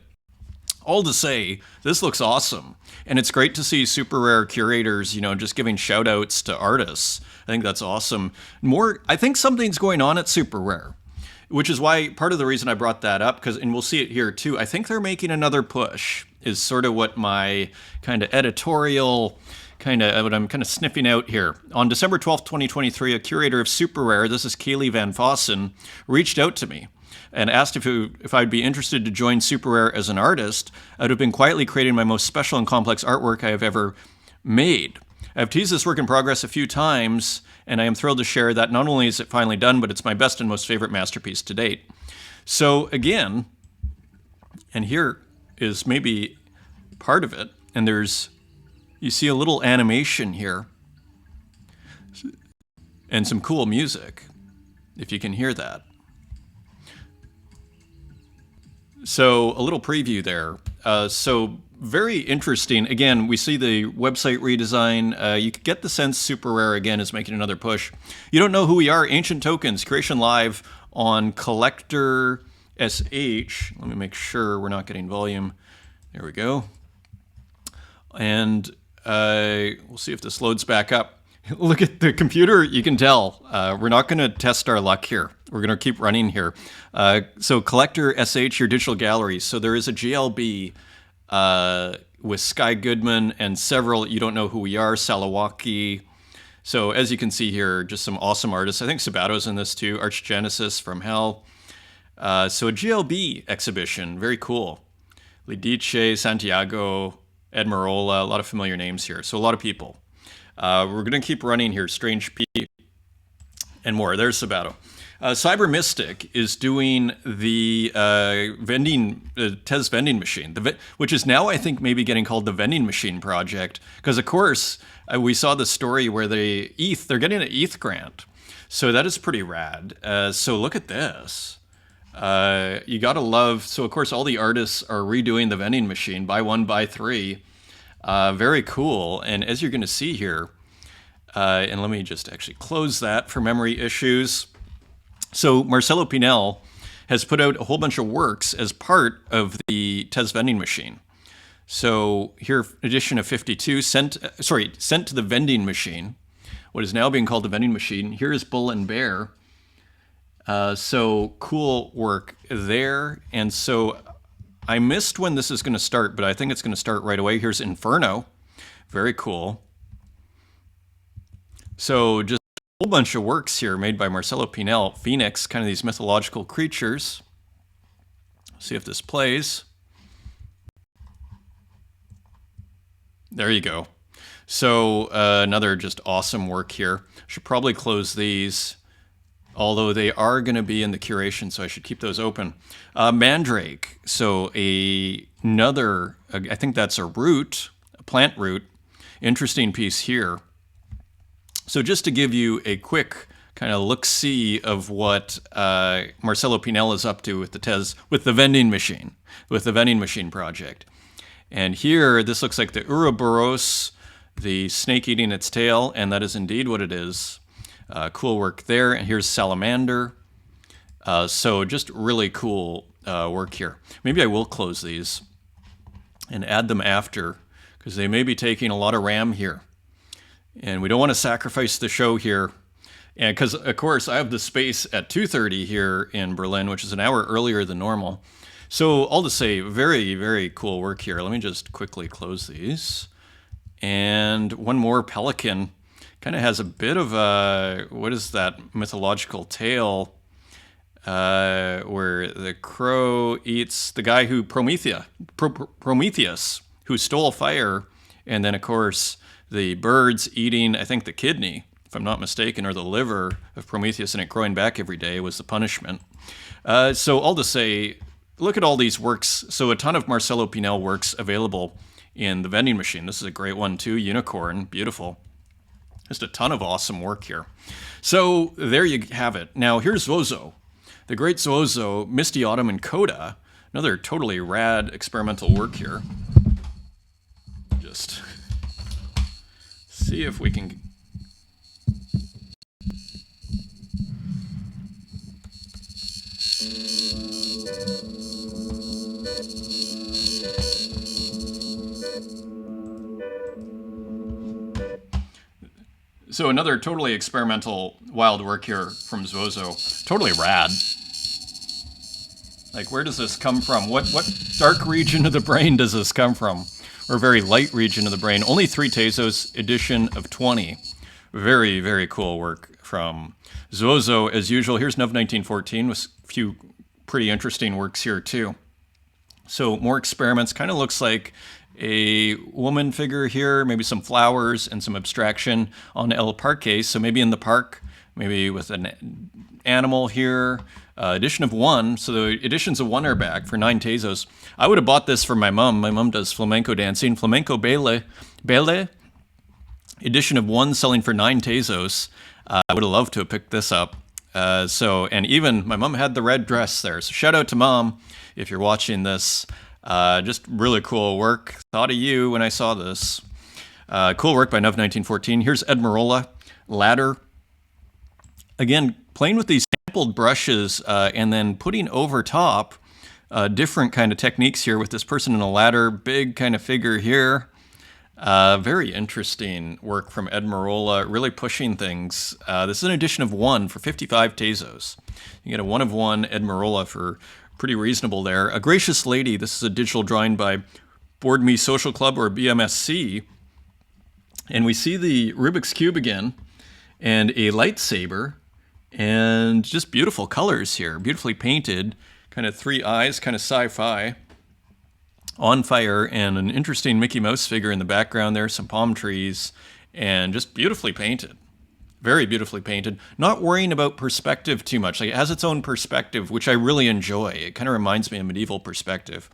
All to say, this looks awesome. And it's great to see Super Rare curators, just giving shout outs to artists. I think that's awesome. I think something's going on at Super Rare, which is why part of the reason I brought that up, and we'll see it here too, I think they're making another push, is sort of what my kind of editorial, what I'm kind of sniffing out here. On December 12th, 2023, a curator of Super Rare, this is Kaylee Van Vossen, reached out to me and asked if I'd be interested to join Super Rare as an artist. I'd have been quietly creating my most special and complex artwork I have ever made. I've teased this work in progress a few times, and I am thrilled to share that not only is it finally done, but it's my best and most favorite masterpiece to date. So again, and here is maybe part of it, and you see a little animation here, and some cool music, if you can hear that. So a little preview there. So very interesting. Again, we see the website redesign. You could get the sense Super Rare, again, is making another push. You don't know who we are. Ancient Tokens, Creation Live on Collector SH. Let me make sure we're not getting volume. There we go. And we'll see if this loads back up. Look at the computer. You can tell we're not going to test our luck here. We're going to keep running here. So Collector SH, your digital gallery. So there is a GLB with Sky Goodman and several, you don't know who we are, Salawaki. So as you can see here, just some awesome artists. I think Sabato's in this too. Archgenesis from Hell. So a GLB exhibition, very cool. Lidice, Santiago, Edmarola, a lot of familiar names here. So a lot of people. We're going to keep running here. Strange P and more. There's Sabato. Cyber Mystic is doing the Tez vending machine, which is now, I think, maybe getting called the vending machine project. Because, of course, we saw the story where they're getting an ETH grant. So that is pretty rad. So look at this. You got to love. So, of course, all the artists are redoing the vending machine. Buy one, buy three. Very cool. And as you're going to see here, and let me just actually close that for memory issues. So Marcelo Pinel has put out a whole bunch of works as part of the Tez vending machine. So here, edition of 52, sent to the vending machine, what is now being called the vending machine. Here is Bull and Bear. So cool work there. And so I missed when this is going to start, but I think it's going to start right away. Here's Inferno. Very cool. So just a whole bunch of works here made by Marcelo Pinel. Phoenix, kind of these mythological creatures. See if this plays. There you go. So another just awesome work here. Should probably close these, although they are going to be in the curation, so I should keep those open. Mandrake, so another, I think that's a root, a plant root. Interesting piece here. So just to give you a quick kind of look-see of what Marcelo Pinel is up to with the vending machine project. And here, this looks like the Ouroboros, the snake eating its tail, and that is indeed what it is. Cool work there. And here's Salamander. So just really cool work here. Maybe I will close these and add them after, because they may be taking a lot of RAM here. And we don't want to sacrifice the show here. And because, of course, I have the space at 2:30 here in Berlin, which is an hour earlier than normal. So all to say, very, very cool work here. Let me just quickly close these. And one more Pelican. Kind of has a bit of a, what is that mythological tale where the crow eats the guy who, Prometheus, who stole fire. And then, of course, the birds eating, I think, the kidney, if I'm not mistaken, or the liver of Prometheus, and it growing back every day was the punishment. So all to say, look at all these works. So a ton of Marcelo Pinel works available in the vending machine. This is a great one too. Unicorn, beautiful. Just a ton of awesome work here. So there you have it. Now here's Zozo, the great Zozo, Misty Autumn and Coda. Another totally rad experimental work here. Just see if we can. So another totally experimental wild work here from Zozo. Totally rad. Like, where does this come from? What dark region of the brain does this come from? Or very light region of the brain? Only 3 Tezos, edition of 20. Very, very cool work from Zozo. As usual, here's Nov 1914 with a few pretty interesting works here too. So more experiments. Kind of looks like a woman figure here, maybe some flowers and some abstraction on El Parque. So maybe in the park, maybe with an animal here. Edition of 1. So the editions of 1 are back for 9 Tezos. I would have bought this for my mom. My mom does flamenco dancing. Flamenco Baile. Edition of 1 selling for 9 Tezos. I would have loved to have picked this up. And even my mom had the red dress there. So shout out to Mom if you're watching this. Just really cool work. Thought of you when I saw this. Cool work by Nov 1914. Here's Edmarola, Ladder. Again, playing with these brushes and then putting over top different kind of techniques here with this person in a ladder, big kind of figure here. Very interesting work from Ed Marola, really pushing things. This is an edition of 1 for 55 Tezos. You get a 1 of 1 Ed Marola for pretty reasonable there. A Gracious Lady, this is a digital drawing by Board Me Social Club, or BMSC. And we see the Rubik's Cube again, and a lightsaber, and just beautiful colors here, beautifully painted, kind of 3 eyes, kind of sci-fi. On fire, and an interesting Mickey Mouse figure in the background there, some palm trees, and just beautifully painted. Very beautifully painted. Not worrying about perspective too much. Like, it has its own perspective, which I really enjoy. It kind of reminds me of medieval perspective.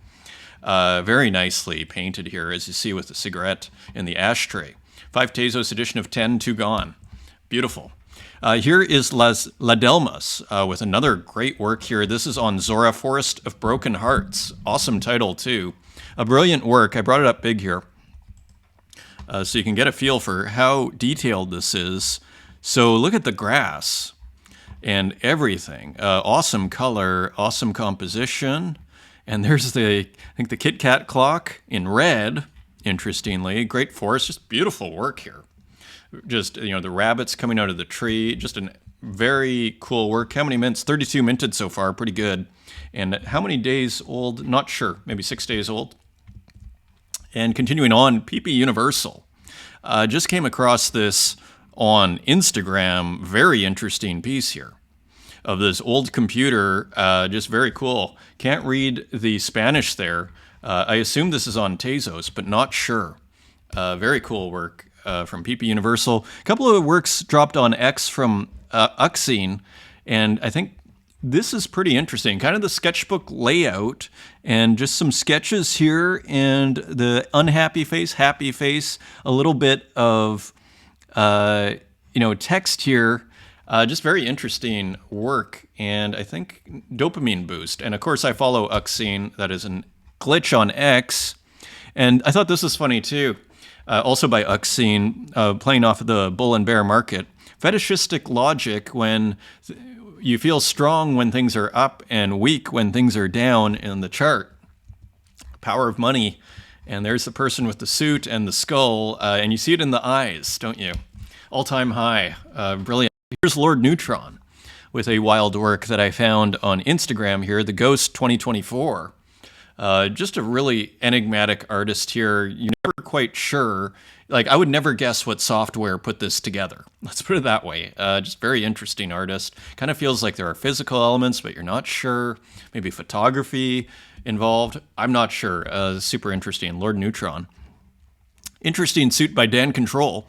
Very nicely painted here, as you see with the cigarette in the ashtray. 5 Tezos edition of 10, 2 gone. Beautiful. Here is La Delmas with another great work here. This is on Zora, Forest of Broken Hearts. Awesome title, too. A brilliant work. I brought it up big here so you can get a feel for how detailed this is. So look at the grass and everything. Awesome color, awesome composition. And there's I think the Kit Kat clock in red, interestingly. Great forest, just beautiful work here. Just, the rabbits coming out of the tree. Just a very cool work. How many mints? 32 minted so far, pretty good. And how many days old? Not sure. Maybe 6 days old. And continuing on, PP Universal. Just came across this on Instagram. Very interesting piece here of this old computer. Just very cool. Can't read the Spanish there. I assume this is on Tezos, but not sure. Very cool work from PP Universal. A couple of works dropped on X from Uxine, and I think this is pretty interesting. Kind of the sketchbook layout, and just some sketches here, and the unhappy face, happy face, a little bit of text here. Just very interesting work, and I think dopamine boost. And of course, I follow Uxine. That is a glitch on X, and I thought this was funny too. Also by Uxine, playing off of the bull and bear market. Fetishistic logic when you feel strong when things are up and weak when things are down in the chart. Power of money. And there's the person with the suit and the skull, and you see it in the eyes, don't you? All-time high. Brilliant. Here's Lord Neutron with a wild work that I found on Instagram here, The Ghost 2024. Just a really enigmatic artist here. You're never quite sure. Like, I would never guess what software put this together. Let's put it that way. Just very interesting artist. Kind of feels like there are physical elements, but you're not sure. Maybe photography involved. I'm not sure. Super interesting. Lord Neutron. Interesting suit by Dan Control.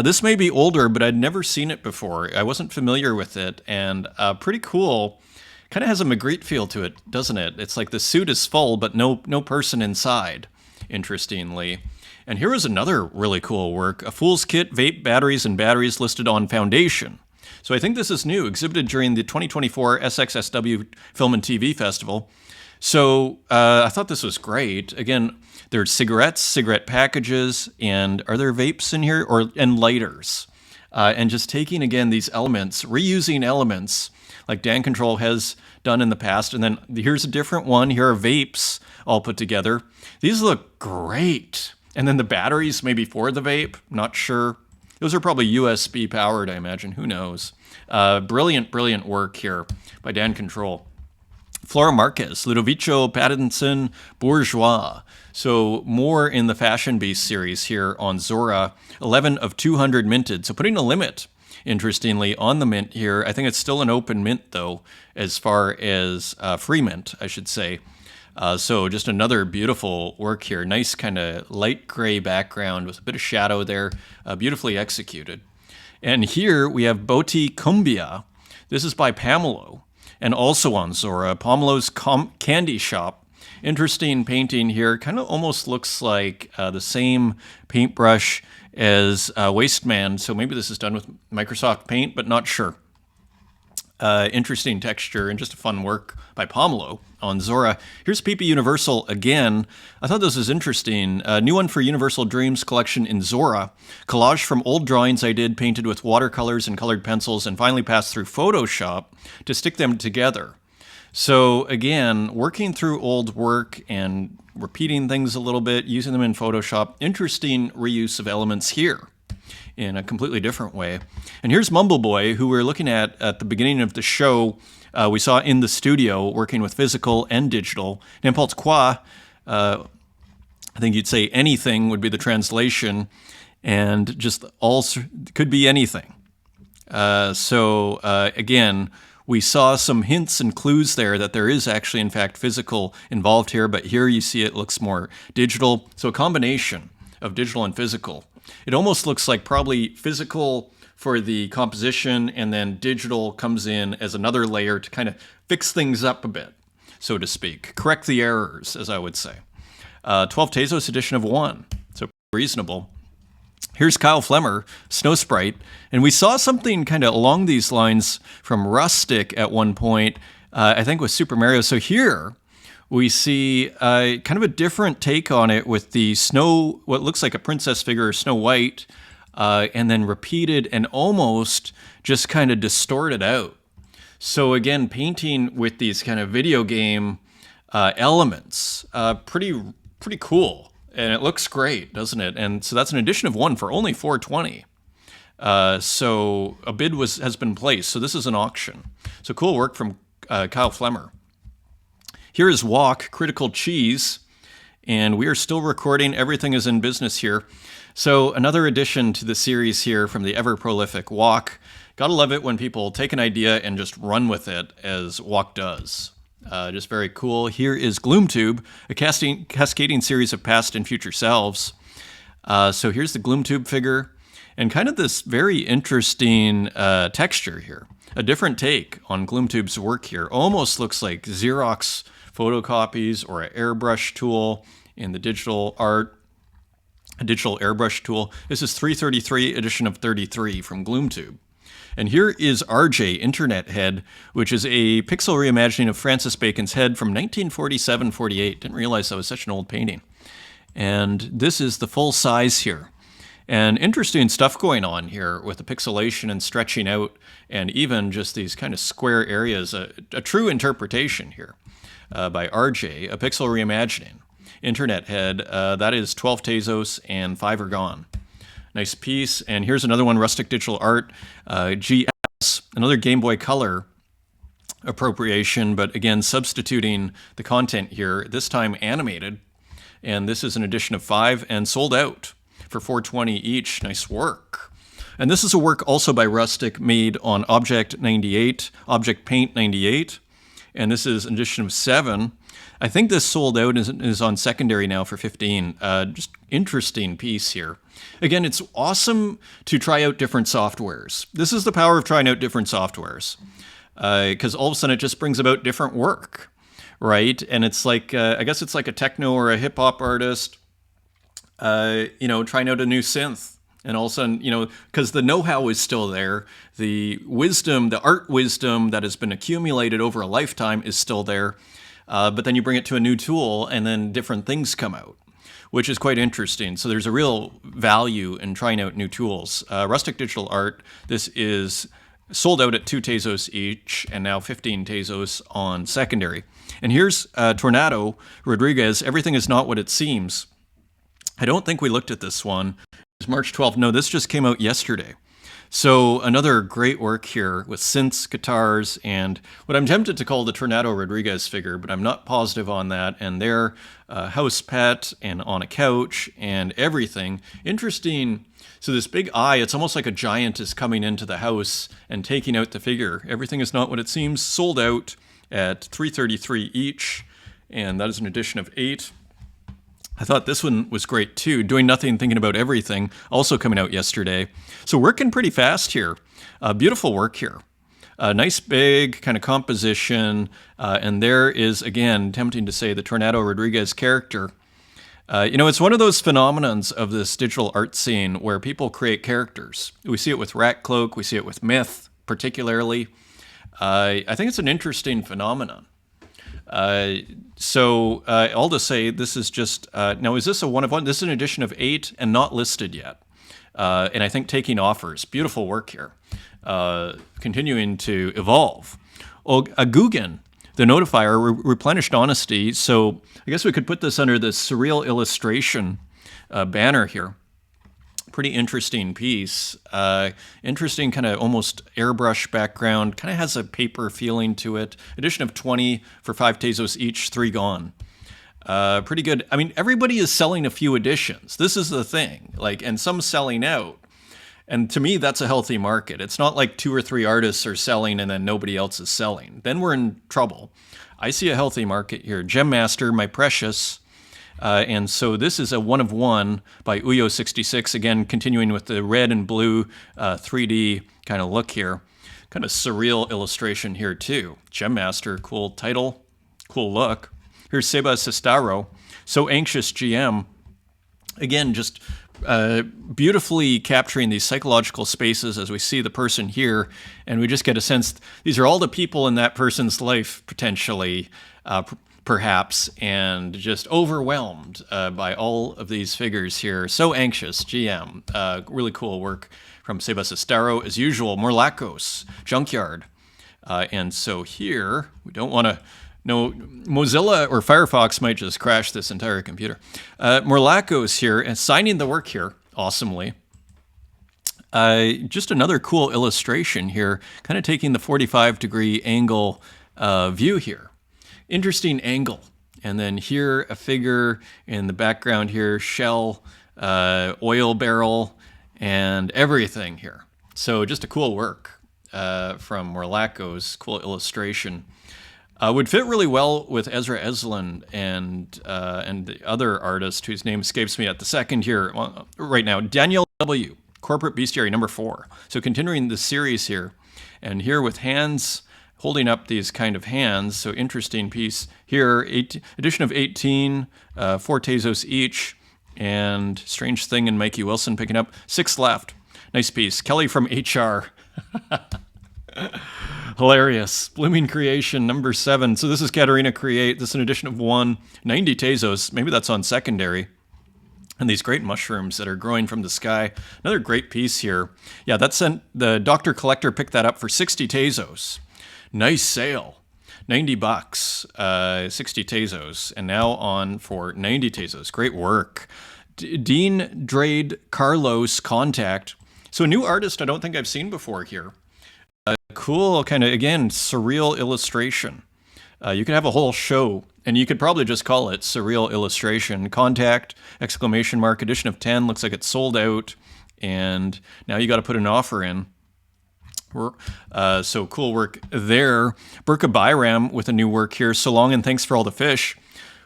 This may be older, but I'd never seen it before. I wasn't familiar with it, and pretty cool. Kind of has a Magritte feel to it, doesn't it? It's like the suit is full, but no person inside, interestingly. And here is another really cool work, a Fool's Kit, vape, batteries, and batteries listed on Foundation. So I think this is new, exhibited during the 2024 SXSW Film and TV Festival. So I thought this was great. Again, there's cigarettes, cigarette packages, and are there vapes in here? And lighters. And just taking, again, these elements, reusing elements, like Dan Control has done in the past. And then here's a different one. Here are vapes all put together. These look great. And then the batteries, maybe for the vape, not sure. Those are probably USB powered, I imagine. Who knows? Brilliant, brilliant work here by Dan Control. Flora Marquez, Ludovico Pattinson, Bourgeois. So more in the Fashion Beast series here on Zora. 11 of 200 minted. So putting a limit, interestingly, on the mint here. I think it's still an open mint, though, as far as free mint, I should say. So just another beautiful work here. Nice kind of light gray background with a bit of shadow there. Beautifully executed. And here we have Boti Cumbia. This is by Pamelo, and also on Zora. Pamelo's Candy Shop. Interesting painting here. Kind of almost looks like the same paintbrush as Wasteman. So maybe this is done with Microsoft Paint, but not sure. Interesting texture and just a fun work by Pomelo on Zora. Here's PP Universal again. I thought this was interesting. A new one for Universal Dreams collection in Zora. Collage from old drawings I did, painted with watercolors and colored pencils, and finally passed through Photoshop to stick them together. So again, working through old work and repeating things a little bit, using them in Photoshop. Interesting reuse of elements here in a completely different way. And here's Mumble Boy, who we were looking at the beginning of the show. We saw in the studio working with physical and digital. N'importe quoi, I think you'd say anything would be the translation, and just all could be anything. Again, we saw some hints and clues there that there is actually, in fact, physical involved here, but here you see it looks more digital. So a combination of digital and physical. It almost looks like probably physical for the composition, and then digital comes in as another layer to kind of fix things up a bit, so to speak. Correct the errors, as I would say. 12 Tezos edition of 1, so reasonable. Here's Kyle Flemmer, Snow Sprite, and we saw something kind of along these lines from Rustic at one point, I think with Super Mario. So here we see kind of a different take on it with the snow, what looks like a princess figure, Snow White, and then repeated and almost just kind of distorted out. So again, painting with these kind of video game elements, pretty cool. And it looks great, doesn't it? And so that's an edition of 1 for only $420. So a bid has been placed. So this is an auction. So cool work from Kyle Flemmer. Here is Walk, Critical Cheese, and we are still recording. Everything is in business here. So another addition to the series here from the ever-prolific Walk. Gotta love it when people take an idea and just run with it, as Walk does. Just very cool. Here is Gloomtube, a cascading series of past and future selves. So here's the Gloomtube figure, and kind of this very interesting texture here. A different take on Gloomtube's work here. Almost looks like Xerox photocopies or an airbrush tool in the digital art. A digital airbrush tool. This is 333 edition of 33 from Gloomtube. And here is RJ, Internet Head, which is a pixel reimagining of Francis Bacon's head from 1947-48. Didn't realize that was such an old painting. And this is the full size here. And interesting stuff going on here with the pixelation and stretching out, and even just these kind of square areas. A true interpretation here by RJ, a pixel reimagining. Internet Head, that is 12 Tezos and 5 are gone. Nice piece. And here's another one, Rustic Digital Art, GS, another Game Boy Color appropriation, but again, substituting the content here, this time animated. And this is an edition of 5 and sold out for $420 each. Nice work. And this is a work also by Rustic, made on Object 98, Object Paint 98. And this is an edition of 7. I think this sold out is on secondary now for 15. Just interesting piece here. Again, it's awesome to try out different softwares. This is the power of trying out different softwares, because all of a sudden it just brings about different work, right? And it's like, I guess it's like a techno or a hip hop artist, trying out a new synth. And all of a sudden, because the know-how is still there, the wisdom, the art wisdom that has been accumulated over a lifetime is still there. But then you bring it to a new tool and then different things come out, which is quite interesting. So there's a real value in trying out new tools. Rustic Digital Art, this is sold out at 2 Tezos each, and now 15 Tezos on secondary. And here's Tornado Rodriguez, Everything is Not What It Seems. I don't think we looked at this one. It's March 12th. No, this just came out yesterday. So another great work here with synths, guitars, and what I'm tempted to call the Tornado Rodriguez figure, but I'm not positive on that. And their house pet and on a couch and everything. Interesting. So this big eye, it's almost like a giant is coming into the house and taking out the figure. Everything is Not What It Seems, sold out at $333 each. And that is an edition of 8. I thought this one was great too. Doing Nothing, Thinking About Everything, also coming out yesterday. So working pretty fast here. Beautiful work here. Nice big kind of composition. And there is, again, tempting to say the Tornado Rodriguez character. It's one of those phenomenons of this digital art scene where people create characters. We see it with Rat Cloak. We see it with Myth, particularly. I think it's an interesting phenomenon. All to say, this is just now. Is this a one of one? This is an edition of 8 and not listed yet. And I think taking offers. Beautiful work here. Continuing to evolve. Guggen, the notifier, replenished honesty. So I guess we could put this under the surreal illustration banner here. Pretty interesting piece. Interesting kind of almost airbrush background. Kind of has a paper feeling to it. Edition of 20 for 5 Tezos each, 3 gone. Pretty good. I mean, everybody is selling a few editions. This is the thing. And some selling out. And to me, that's a healthy market. It's not like 2 or 3 artists are selling and then nobody else is selling. Then we're in trouble. I see a healthy market here. Gem Master, My Precious. And so this is a one of one by Uyo66. Again, continuing with the red and blue 3D kind of look here. Kind of surreal illustration here too. Gem Master, cool title, cool look. Here's Seba Sestaro, So Anxious GM. Again, just beautifully capturing these psychological spaces as we see the person here. And we just get a sense, these are all the people in that person's life potentially, perhaps, and just overwhelmed by all of these figures here. So Anxious, GM. Really cool work from Seba Sestaro. As usual, Morlacos, Junkyard. And so here, we don't want to... No, Mozilla or Firefox might just crash this entire computer. Morlacos here, and signing the work here, awesomely. Just another cool illustration here, kind of taking the 45-degree angle view here. Interesting angle. And then here, a figure in the background here, shell, oil barrel, and everything here. So just a cool work from Morlacos, cool illustration. Would fit really well with Ezra Eslin and the other artist whose name escapes me at the second here, right now, Daniel W., Corporate Bestiary number 4. So continuing the series here, and here with hands holding up these kind of hands. So interesting piece here, edition of 18, 4 Tezos each, and strange thing in Mikey Wilson picking up 6 left. Nice piece. Kelly from HR. Hilarious. Blooming Creation, number 7. So this is Katerina Create. This is an edition of 1, 90 Tezos. Maybe that's on secondary. And these great mushrooms that are growing from the sky. Another great piece here. Yeah, that sent the Dr. Collector picked that up for 60 Tezos. Nice sale. 90 bucks, 60 Tezos. And now on for 90 Tezos. Great work. Dean Drade Carlos Contact. So a new artist I don't think I've seen before here. Cool, kind of, again, surreal illustration. You could have a whole show, and you could probably just call it Surreal Illustration. Contact, exclamation mark, edition of 10. Looks like it's sold out, and now you got to put an offer in. So cool work there. Burka Byram with a new work here. So long and thanks for all the fish.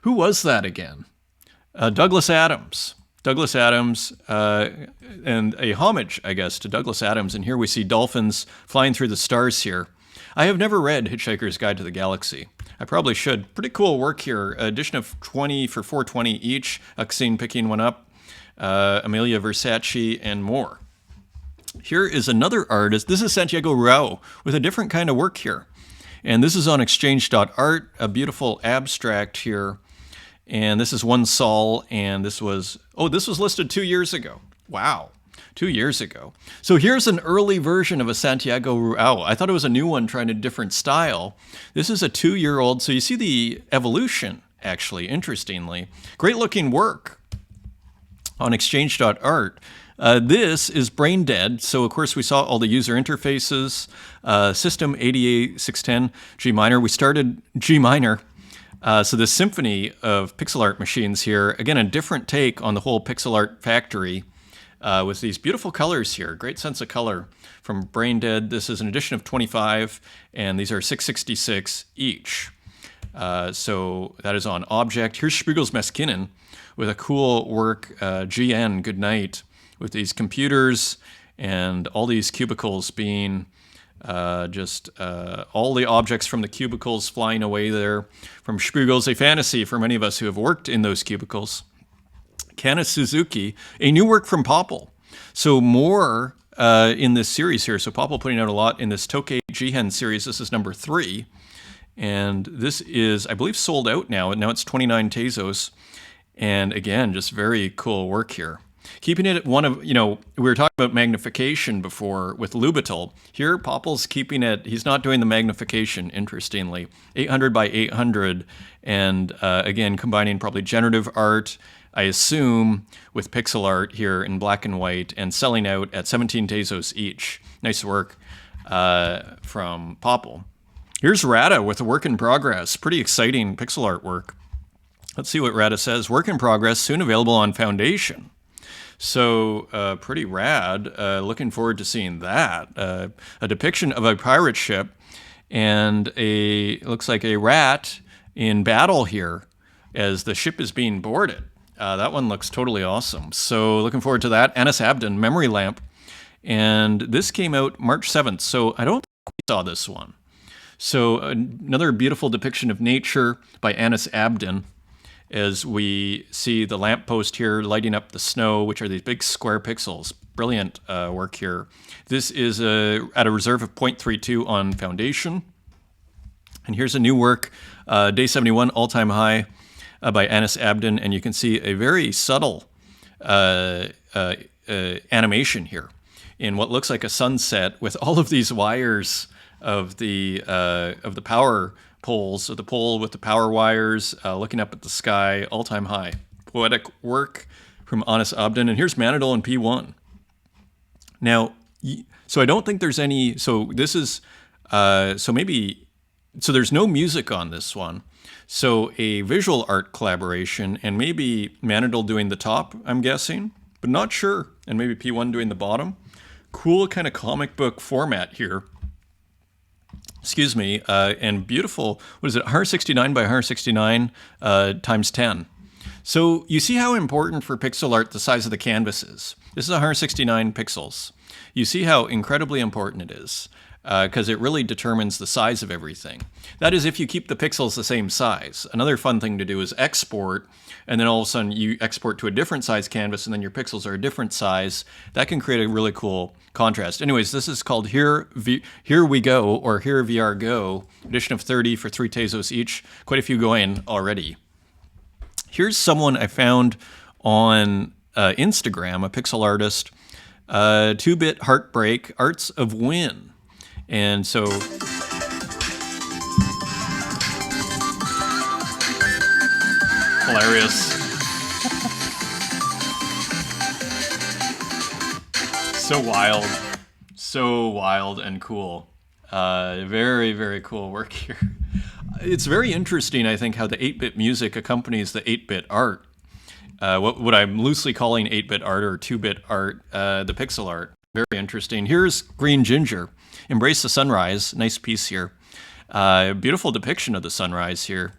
Who was that again? Douglas Adams. Douglas Adams, and a homage, I guess, to Douglas Adams. And here we see dolphins flying through the stars here. I have never read Hitchhiker's Guide to the Galaxy. I probably should. Pretty cool work here. Edition of 20 for 420 each. Uxine picking one up. Amelia Versace and more. Here is another artist. This is Santiago Rao with a different kind of work here. And this is on exchange.art, a beautiful abstract here. And this is one Sol, and this was listed 2 years ago. Wow, 2 years ago. So here's an early version of a Santiago Ruao. I thought it was a new one trying a different style. This is a 2-year-old, so you see the evolution, actually, interestingly. Great looking work on exchange.art. This is Brain Dead, so of course we saw all the user interfaces, System 88-610, G minor. We started G minor. So the symphony of pixel art machines here, again, a different take on the whole pixel art factory with these beautiful colors here. Great sense of color from Brain Dead. This is an edition of 25, and these are 666 each. So that is on Object. Here's Spiegel's Meskinen with a cool work, GN, Good Night, with these computers and all these cubicles being all the objects from the cubicles flying away there. From Spiegel's A Fantasy for many of us who have worked in those cubicles. Kana Suzuki, a new work from Popple. So more in this series here. So Popple putting out a lot in this Tokay Jihen series. This is number 3. And this is, I believe, sold out now. And now it's 29 Tezos. And again, just very cool work here. Keeping it at one of, we were talking about magnification before with Lubital. Here, Popple's keeping it, he's not doing the magnification, interestingly. 800 by 800. And again, combining probably generative art, I assume, with pixel art here in black and white, and selling out at 17 Tezos each. Nice work from Popple. Here's Rada with a work in progress. Pretty exciting pixel artwork. Let's see what Rada says. Work in progress, soon available on Foundation. So pretty rad. Looking forward to seeing that. A depiction of a pirate ship and looks like a rat in battle here as the ship is being boarded. That one looks totally awesome. So looking forward to that. Anis Abdon, Memory Lamp. And this came out March 7th. So I don't think we saw this one. So another beautiful depiction of nature by Anis Abdon, as we see the lamppost here lighting up the snow, which are these big square pixels. Brilliant work here. This is at a reserve of 0.32 on Foundation. And here's a new work, Day 71, All-Time High, by Anis Abdon. And you can see a very subtle animation here in what looks like a sunset with all of these wires of the power poles, so the pole with the power wires, looking up at the sky, all-time high. Poetic work from Anis Abdon. And here's Manadol and P1. Now, so I don't think there's any, so this is, so there's no music on this one. So a visual art collaboration, and maybe Manadol doing the top, I'm guessing, but not sure. And maybe P1 doing the bottom. Cool kind of comic book format here. Excuse me, and beautiful, what is it, 169 by 169 times 10. So you see how important for pixel art the size of the canvas is. This is 169 pixels. You see how incredibly important it is, because it really determines the size of everything. That is if you keep the pixels the same size. Another fun thing to do is export, and then all of a sudden you export to a different size canvas, and then your pixels are a different size. That can create a really cool contrast. Anyways, this is called Here We Go, or Here VR Go, edition of 30 for 3 Tezos each. Quite a few going already. Here's someone I found on Instagram, a pixel artist, 2-bit Heartbreak, Arts of Win. And so hilarious. So wild and cool. Very, very cool work here. It's very interesting, I think, how the 8-bit music accompanies the 8-bit art. What I'm loosely calling 8-bit art or 2-bit art, the pixel art. Very interesting. Here's Green Ginger. Embrace the Sunrise. Nice piece here. Beautiful depiction of the sunrise here.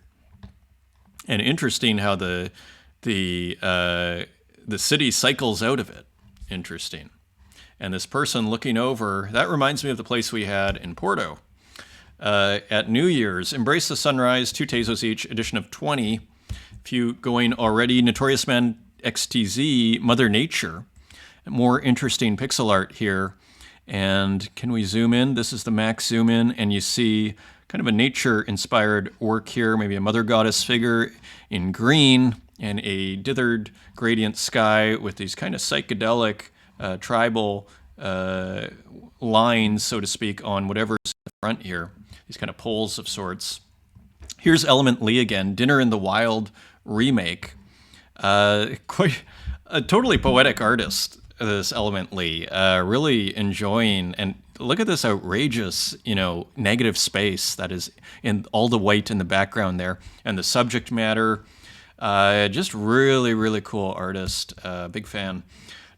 And interesting how the city cycles out of it. Interesting. And this person looking over, that reminds me of the place we had in Porto at New Year's. Embrace the Sunrise, 2 Tezos each, edition of 20. If you going already, Notorious Man XTZ, Mother Nature. More interesting pixel art here. And can we zoom in? This is the max zoom in, and you see kind of a nature-inspired work here, maybe a mother goddess figure in green, and a dithered gradient sky with these kind of psychedelic tribal lines, so to speak, on whatever's in the front here. These kind of poles of sorts. Here's Element Lee again, Dinner in the Wild remake. Quite a totally poetic artist, this Element Lee. Really enjoying, and look at this outrageous, negative space that is in all the white in the background there, and the subject matter. Just really, really cool artist. Big fan.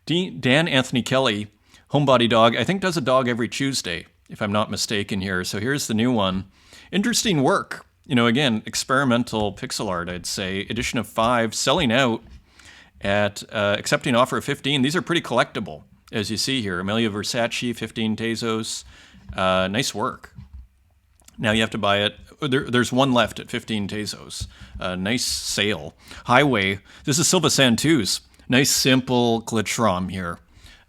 Dan Anthony Kelly, Homebody Dog, I think does a dog every Tuesday, if I'm not mistaken here. So here's the new one. Interesting work. Again, experimental pixel art, I'd say. Edition of 5, selling out at accepting offer of 15. These are pretty collectible, as you see here. Amelia Versace, 15 Tezos. Nice work. Now you have to buy it. There's one left at 15 Tezos. Nice sale. Highway. This is Silva Santus. Nice simple glitch ROM here.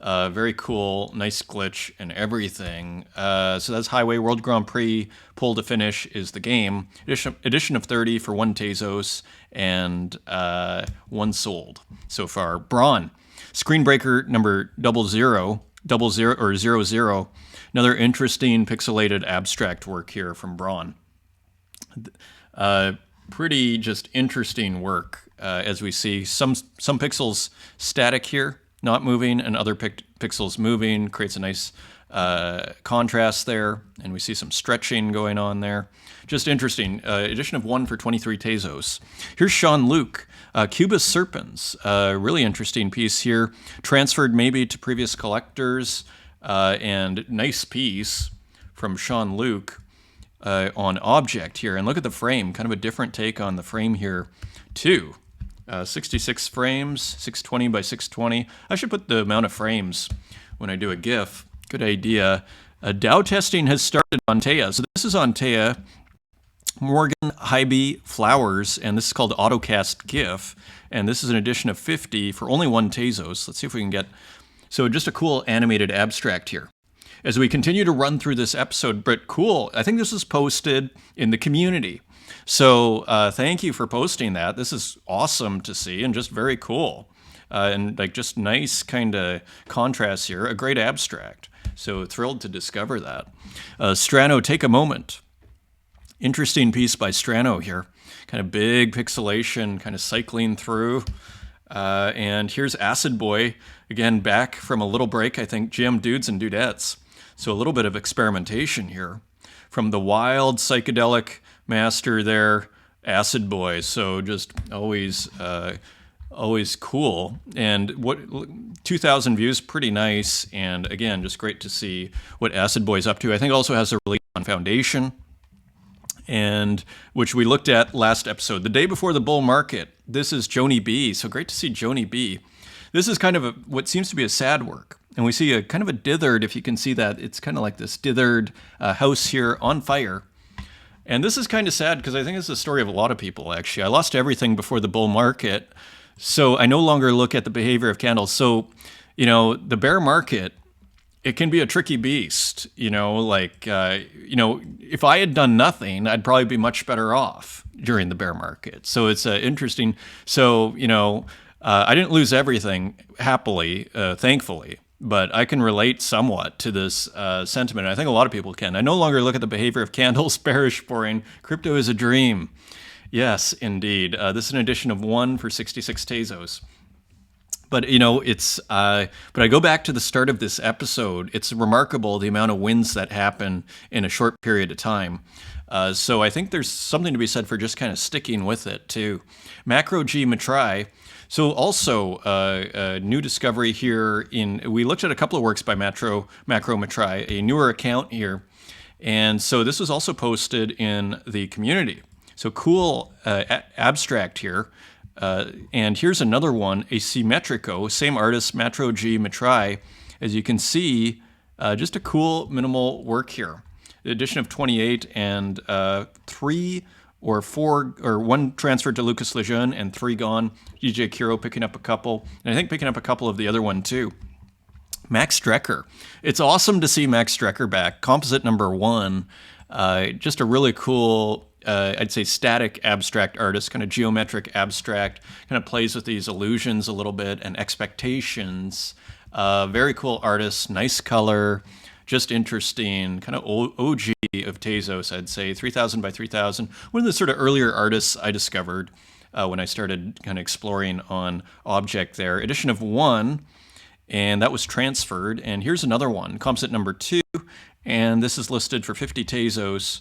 Very cool, nice glitch and everything. So that's Highway World Grand Prix. Pull to finish is the game. Edition of 30 for 1 Tezos and 1 sold so far. Braun, Screenbreaker number 00, or 00. Another interesting pixelated abstract work here from Braun. Pretty just interesting work as we see some pixels static here, not moving, and other pixels moving. Creates a nice contrast there, and we see some stretching going on there. Just interesting. Edition of 1 for 23 Tezos. Here's Sean Luke, Cubus Serpens. Really interesting piece here. Transferred maybe to previous collectors, and nice piece from Sean Luke on object here. And look at the frame, kind of a different take on the frame here too. 66 frames, 620 by 620. I should put the amount of frames when I do a GIF. Good idea. Dow testing has started on Taya. So this is on Taya, Morgan Hybe Flowers, and this is called AutoCast GIF. And this is an edition of 50 for only 1 Tezos. Let's see if we can get... So just a cool animated abstract here. As we continue to run through this episode, but cool, I think this is posted in the community. So thank you for posting that. This is awesome to see and just very cool. And like just nice kind of contrast here, a great abstract. So thrilled to discover that. Strano, Take a Moment. Interesting piece by Strano here. Kind of big pixelation, kind of cycling through. And here's Acid Boy, again, back from a little break, I think, Jam Dudes and Dudettes. So a little bit of experimentation here. From the wild psychedelic master there, Acid Boy. So just always cool. And what 2,000 views, pretty nice. And again, just great to see what Acid Boy's up to. I think also has a release on Foundation, and which we looked at last episode, the day before the bull market. This is Joni B. So great to see Joni B. This is kind of what seems to be a sad work. And we see a kind of a dithered, if you can see that, it's kind of like this dithered house here on fire. And this is kind of sad because I think it's the story of a lot of people, actually. I lost everything before the bull market, so I no longer look at the behavior of candles. So, you know, the bear market, it can be a tricky beast. You know, like, if I had done nothing, I'd probably be much better off during the bear market. So it's interesting. So, I didn't lose everything happily, thankfully. But I can relate somewhat to this sentiment. I think a lot of people can. I no longer look at the behavior of candles, bearish, boring. Crypto is a dream. Yes, indeed. This is an edition of 1 for 66 Tezos. But, but I go back to the start of this episode. It's remarkable the amount of wins that happen in a short period of time. So I think there's something to be said for just kind of sticking with it, too. Macro G Matrai. So also a new discovery here we looked at a couple of works by Macro Matrai, a newer account here. And so this was also posted in the community. So cool abstract here. And here's another one, a Symmetrico, same artist, Macro G Matrai. As you can see, just a cool minimal work here. The edition of 28 and 3 or 4 or 1 transferred to Lucas Lejeune and 3 gone. DJ Kiro picking up a couple, and I think picking up a couple of the other one too. Max Strecker. It's awesome to see Max Strecker back. Composite number 1. Just a really cool, I'd say static abstract artist, kind of geometric abstract, kind of plays with these illusions a little bit and expectations. Very cool artist, nice color. Just interesting, kind of OG of Tezos, I'd say, 3,000 by 3,000. One of the sort of earlier artists I discovered when I started kind of exploring on object there. Edition of 1, and that was transferred. And here's another one, composite number 2, and this is listed for 50 Tezos.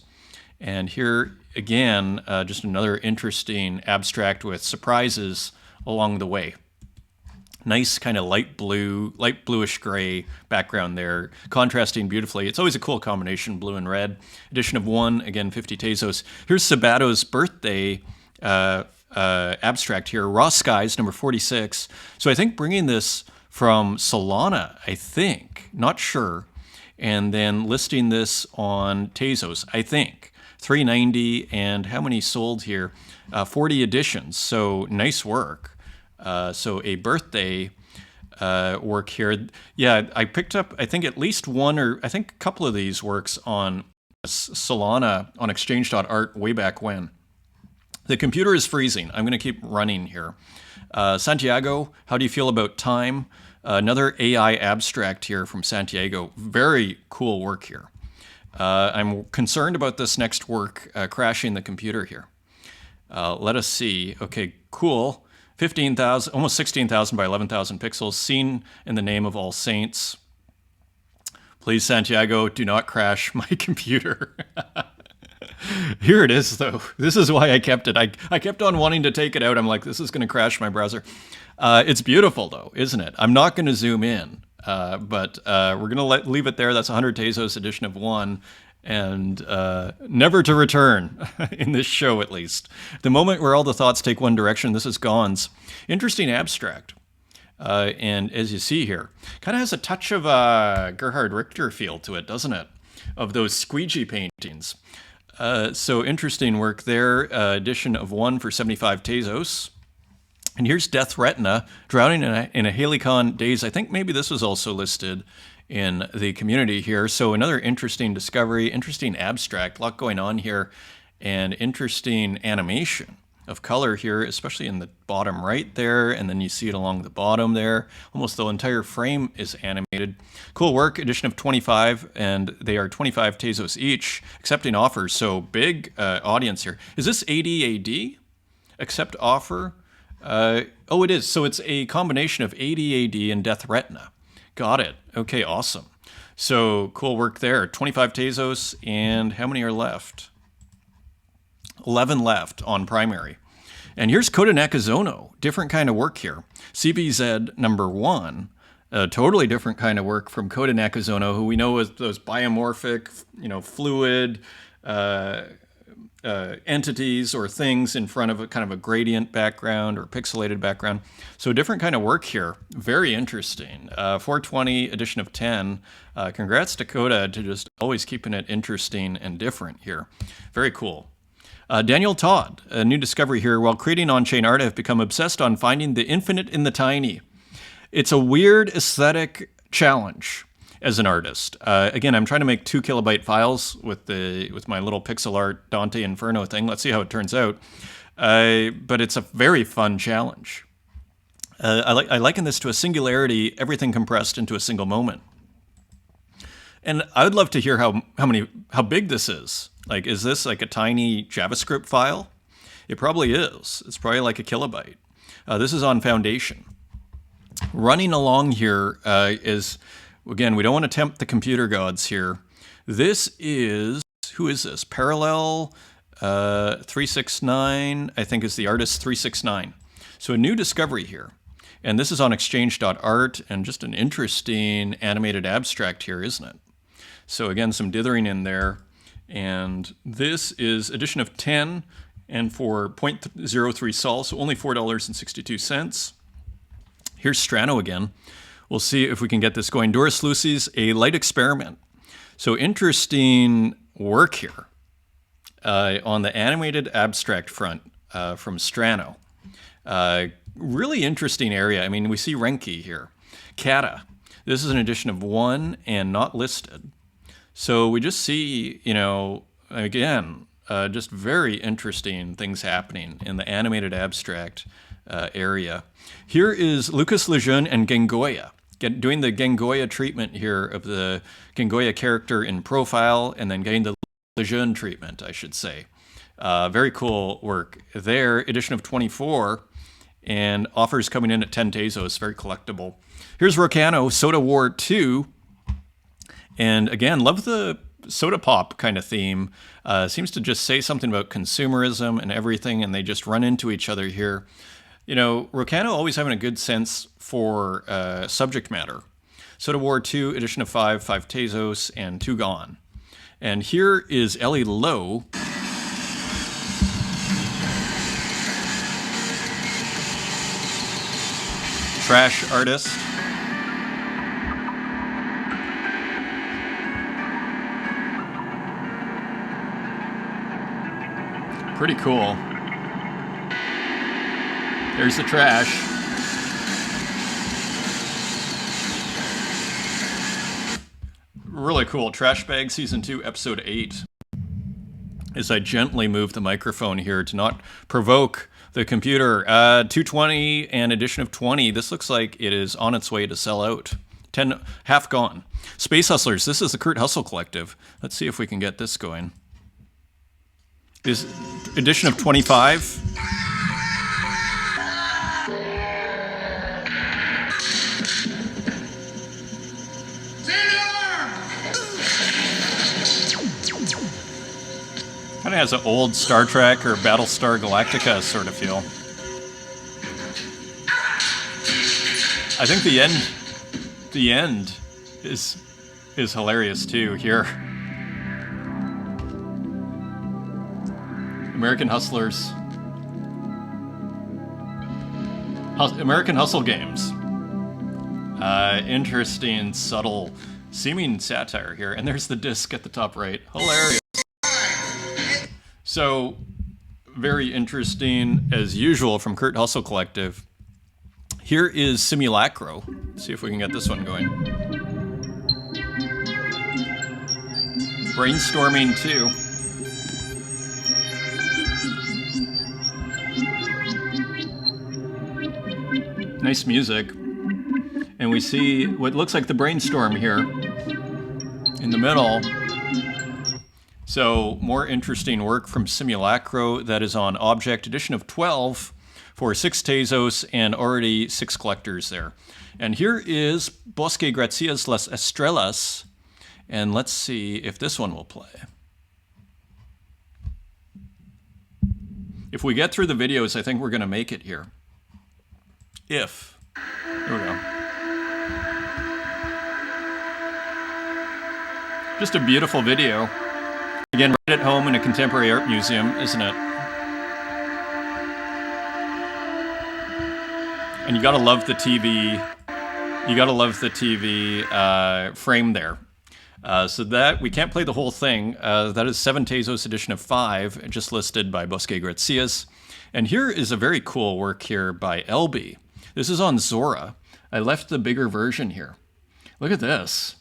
And here, again, just another interesting abstract with surprises along the way. Nice kind of light bluish gray background there, contrasting beautifully. It's always a cool combination, blue and red. Edition of 1, again, 50 Tezos. Here's Sabato's birthday abstract here, Raw Skies, number 46. So I think bringing this from Solana, I think, not sure, and then listing this on Tezos, I think. 390, and how many sold here? 40 editions, so nice work. So a birthday work here. Yeah, I picked up, I think, at least one, or I think a couple of these works on Solana on exchange.art way back when. The computer is freezing. I'm going to keep running here. Santiago, how do you feel about time? Another AI abstract here from Santiago. Very cool work here. I'm concerned about this next work crashing the computer here. Let us see. Okay, cool. 15,000, almost 16,000 by 11,000 pixels, seen in the name of all saints. Please, Santiago, do not crash my computer. Here it is, though. This is why I kept it. I kept on wanting to take it out. I'm like, this is going to crash my browser. It's beautiful, though, isn't it? I'm not going to zoom in, but we're going to leave it there. That's 100 Tezos edition of 1, and never to return in this show, at least. The moment where all the thoughts take one direction, this is Gon's. Interesting abstract. And as you see here, kind of has a touch of Gerhard Richter feel to it, doesn't it? Of those squeegee paintings. So interesting work there. Edition of 1 for 75 Tezos. And here's Death Retina, drowning in a Helicon daze. I think maybe this was also listed in the community here. So another interesting discovery, interesting abstract, a lot going on here, and interesting animation of color here, especially in the bottom right there, and then you see it along the bottom there. Almost the entire frame is animated. Cool work, edition of 25, and they are 25 Tezos each, accepting offers, so big audience here. Is this 80 AD? Accept offer? Oh, it is. So it's a combination of 80 AD and Death Retina. Got it. Okay, awesome. So cool work there. 25 Tezos, and how many are left? 11 left on primary. And here's Coda Nakazono. Different kind of work here. CBZ number 1. A totally different kind of work from Coda Nakazono, who we know as those biomorphic, fluid entities or things in front of a kind of a gradient background or pixelated background. So a different kind of work here. Very interesting. 420 edition of 10. Congrats to Coda to just always keeping it interesting and different here. Very cool. Daniel Todd, a new discovery here. While creating on-chain art, I've become obsessed on finding the infinite in the tiny. It's a weird aesthetic challenge as an artist. Again, I'm trying to make 2 kilobyte files with my little pixel art Dante Inferno thing. Let's see how it turns out. But it's a very fun challenge. I liken this to a singularity, everything compressed into a single moment. And I would love to hear how big this is. Like, is this like a tiny JavaScript file? It probably is. It's probably like a kilobyte. This is on Foundation. Running along here is, again, we don't want to tempt the computer gods here. This is, who is this? Parallel 369, I think is the artist 369. So a new discovery here. And this is on exchange.art, and just an interesting animated abstract here, isn't it? So again, some dithering in there. And this is edition of 10 and for 0.03 sol, so only $4.62. Here's Strano again. We'll see if we can get this going. Doris Lucy's A Light Experiment. So interesting work here on the animated abstract front from Strano. Really interesting area. I mean, we see Renki here. Kata. This is an edition of 1 and not listed. So we just see, again, just very interesting things happening in the animated abstract area. Here is Lucas Lejeune and Gengoya, doing the Gengoya treatment here of the Gengoya character in profile, and then getting the Lejeune treatment, I should say. Very cool work there. Edition of 24, and offers coming in at 10 Tezos, very collectible. Here's Rocano, Soda War 2. And again, love the soda pop kind of theme. Seems to just say something about consumerism and everything, and they just run into each other here. Rocano always having a good sense for subject matter. Soda War 2, edition of 5 Tezos, and 2 gone. And here is Ellie Lowe. Trash artist. Pretty cool. There's the trash. really cool. Trash Bag Season 2, Episode 8. As I gently move the microphone here to not provoke the computer. 220 and edition of 20. This looks like it is on its way to sell out. 10, half gone. Space Hustlers. This is the Kurt Hustle Collective. Let's see if we can get this going. Is edition of 25. Kind of has an old Star Trek or Battlestar Galactica sort of feel. I think the end is hilarious too here. American Hustlers. American Hustle Games. Interesting, subtle, seeming satire here. And there's the disc at the top right. Hilarious. So, very interesting, as usual, from Kurt Hustle Collective. Here is Simulacro. Let's see if we can get this one going. Brainstorming 2. Nice music. And we see what looks like the brainstorm here in the middle. So, more interesting work from Simulacro that is on Object, edition of 12 for 6 Tezos and already 6 collectors there. And here is Bosque Gracias las Estrellas. And let's see if this one will play. If we get through the videos, I think we're going to make it here. Here we go. Just a beautiful video. Again, right at home in a contemporary art museum, isn't it? And you gotta love the TV. You gotta love the TV frame there. So that, we can't play the whole thing. That is 7 Tezos edition of 5, just listed by Bosque Gracias. And here is a very cool work here by LB. This is on Zora. I left the bigger version here. Look at this.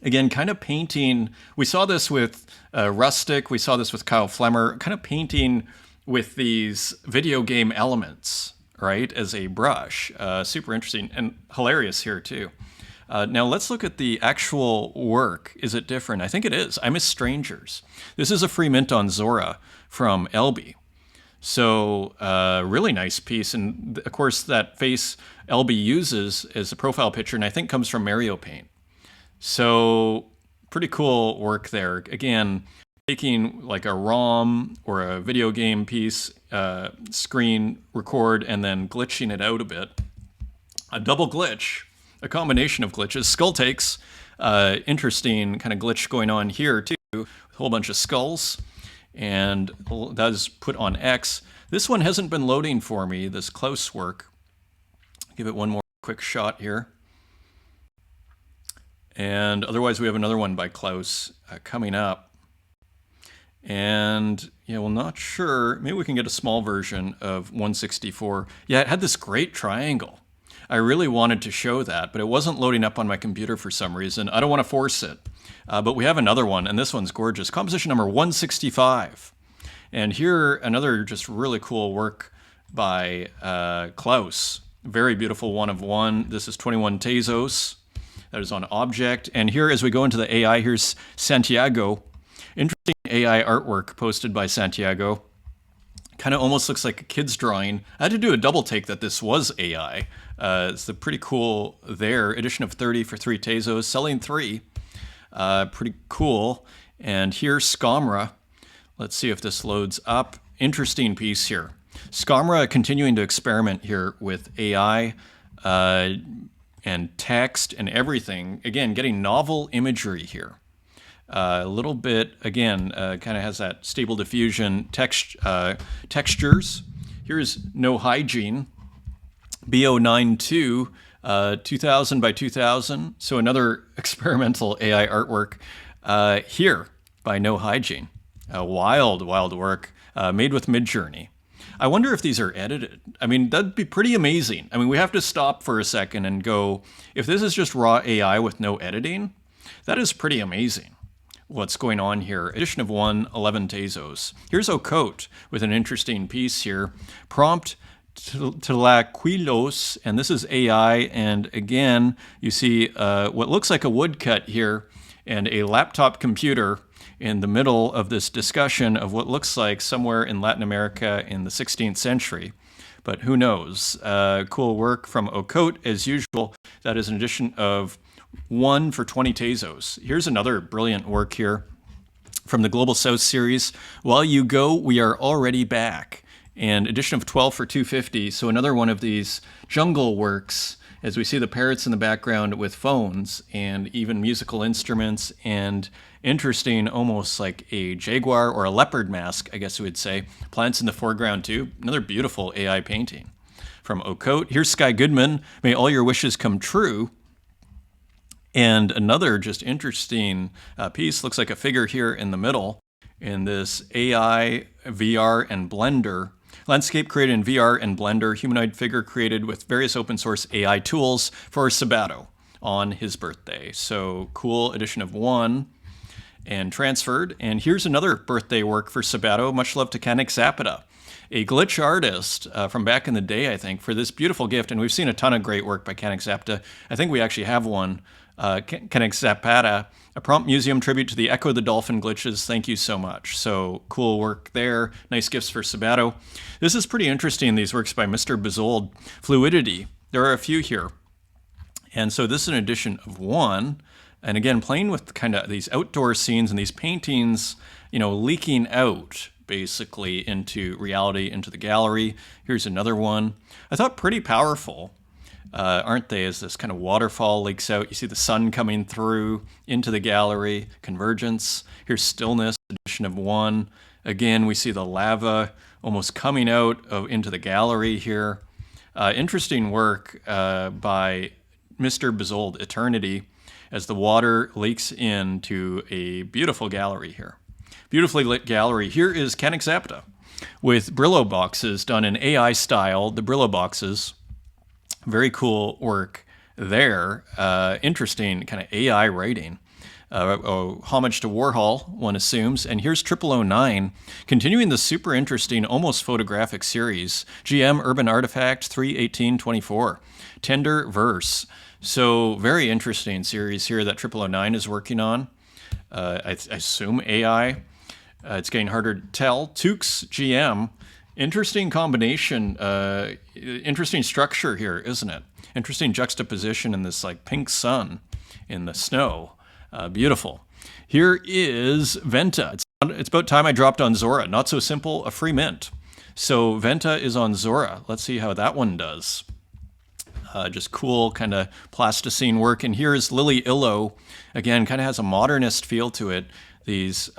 Again, kind of painting, we saw this with Rustic, we saw this with Kyle Flemmer, kind of painting with these video game elements, right, as a brush. Super interesting and hilarious here too. Now let's look at the actual work. Is it different? I think it is. I Miss Strangers. This is a free mint on Zora from LB. So really nice piece. And of course that face LB uses as a profile picture and I think comes from Mario Paint. So pretty cool work there. Again, taking like a ROM or a video game piece, screen record, and then glitching it out a bit. A double glitch, a combination of glitches. Skull takes, interesting kind of glitch going on here too. A whole bunch of skulls. And that is put on X. This one hasn't been loading for me, this Klaus work. Give it one more quick shot here. And otherwise, we have another one by Klaus coming up. And, yeah, well, not sure. Maybe we can get a small version of 164. Yeah, it had this great triangle. I really wanted to show that, but it wasn't loading up on my computer for some reason. I don't want to force it. But we have another one, and this one's gorgeous. Composition number 165. And here, another just really cool work by Klaus. Very beautiful one of one. This is 21 Tezos. That is on Object. And here, as we go into the AI, here's Santiago. Interesting AI artwork posted by Santiago. Kind of almost looks like a kid's drawing. I had to do a double take that this was AI. It's pretty cool there. Edition of 30 for 3 Tezos, selling 3. Pretty cool. And here's Skamra. Let's see if this loads up. Interesting piece here. Skamra continuing to experiment here with AI. And text and everything. Again, getting novel imagery here. A little bit, again, kind of has that stable diffusion textures. Here's No Hygiene, B092, 2000 by 2000. So another experimental AI artwork here by No Hygiene. Wild work made with Midjourney. I wonder if these are edited. I mean, that'd be pretty amazing. I mean, we have to stop for a second and go, if this is just raw AI with no editing, That is pretty amazing what's going on here. Edition of 1, 11 Tezos. Here's Ocote with an interesting piece here. Prompt Tlaquilos, and this is AI, and again, you see what looks like a woodcut here and a laptop computer in the middle of this discussion of what looks like somewhere in Latin America in the 16th century. But who knows? Cool work from Ocote, as usual. That is an edition of 1 for 20 Tezos. Here's another brilliant work here from the Global South series. While you go, we are already back. And edition of 12 for 250. So another one of these jungle works, as we see the parrots in the background with phones and even musical instruments, and interesting, almost like a jaguar or a leopard mask, I guess we would say. Plants in the foreground too. Another beautiful AI painting from Ocote. Here's Sky Goodman. May all your wishes come true. And another just interesting piece. Looks like a figure here in the middle in this AI, VR, and Blender. Landscape created in VR and Blender. Humanoid figure created with various open source AI tools for Sabato on his birthday. So cool edition of 1 and transferred. And here's another birthday work for Sabato. Much love to Kanik Zapata, a glitch artist from back in the day, I think, for this beautiful gift. And we've seen a ton of great work by Kanik Zapata. I think we actually have one. Kanik Zapata, a prompt museum tribute to the Echo the Dolphin glitches. Thank you so much. So cool work there. Nice gifts for Sabato. This is pretty interesting, these works by Mr. Bezold. Fluidity. There are a few here. And so this is an edition of 1. And again, playing with kind of these outdoor scenes and these paintings, you know, leaking out basically into reality, into the gallery. Here's another one. I thought pretty powerful. Aren't they, as this kind of waterfall leaks out. You see the sun coming through into the gallery, convergence. Here's Stillness, edition of 1. Again, we see the lava almost coming out into the gallery here. Interesting work by Mr. Bezold, Eternity, as the water leaks into a beautiful gallery here. Beautifully lit gallery. Here is Kanik Zapata with Brillo boxes done in AI style, the Brillo boxes. Very cool work there. Interesting kind of AI writing. Homage to Warhol, one assumes. And here's 0009, continuing the super interesting, almost photographic series. GM Urban Artifact 3/18/24. Tender Verse. So very interesting series here that 0009 is working on. I assume AI. It's getting harder to tell. Tukes GM. Interesting combination, interesting structure here, isn't it? Interesting juxtaposition in this like pink sun in the snow. Beautiful. Here is Venta. It's about time I dropped on Zora. Not so simple, a free mint. So Venta is on Zora. Let's see how that one does. Just cool kind of plasticine work. And here is Lily Illo. Again, kind of has a modernist feel to it. These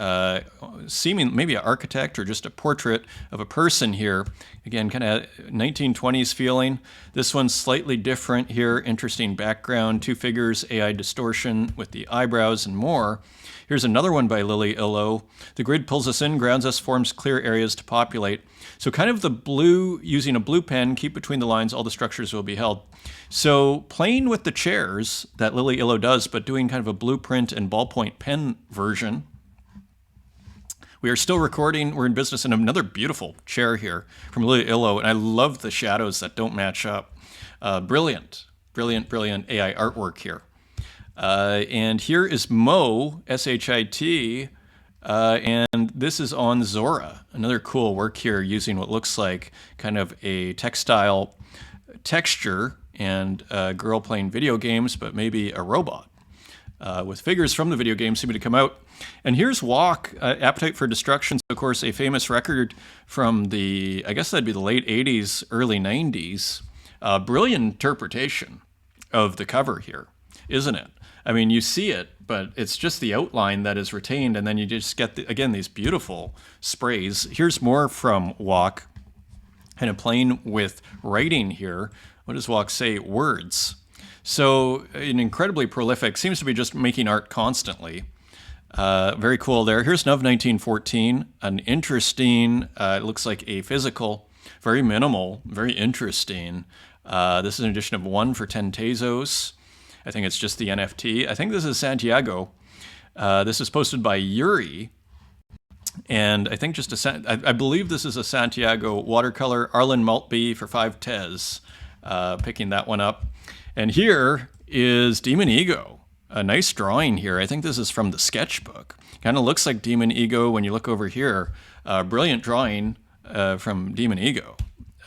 seeming maybe an architect or just a portrait of a person here. Again, kind of 1920s feeling. This one's slightly different here. Interesting background, 2 figures, AI distortion with the eyebrows and more. Here's another one by Lily Illo. The grid pulls us in, grounds us, forms clear areas to populate. So kind of the blue, using a blue pen, keep between the lines, all the structures will be held. So playing with the chairs that Lily Illo does, but doing kind of a blueprint and ballpoint pen version. We are still recording. We're in business in another beautiful chair here from Lily Illo, and I love the shadows that don't match up. Brilliant, brilliant, brilliant AI artwork here. And here is Mo, S-H-I-T, and this is on Zora. Another cool work here using what looks like kind of a textile texture and a girl playing video games, but maybe a robot. With figures from the video game seeming to come out. And here's Walk, Appetite for Destruction, of course, a famous record from the, I guess that'd be the late 80s, early 90s. Brilliant interpretation of the cover here, isn't it? I mean, you see it, but it's just the outline that is retained, and then you just get, again, these beautiful sprays. Here's more from Walk, kind of playing with writing here. What does Walk say? Words. So an incredibly prolific, seems to be just making art constantly. Very cool there. Here's Nuv 1914, an interesting, it looks like a physical, very minimal, very interesting. This is an edition of 1 for 10 Tezos. I think it's just the NFT. I think this is Santiago. This is posted by Yuri. And I think I believe this is a Santiago watercolor. Arlen Maltby for 5 Tez. Picking that one up. And here is Demon Ego. A nice drawing here. I think this is from the sketchbook. Kind of looks like Demon Ego when you look over here. Brilliant drawing from Demon Ego.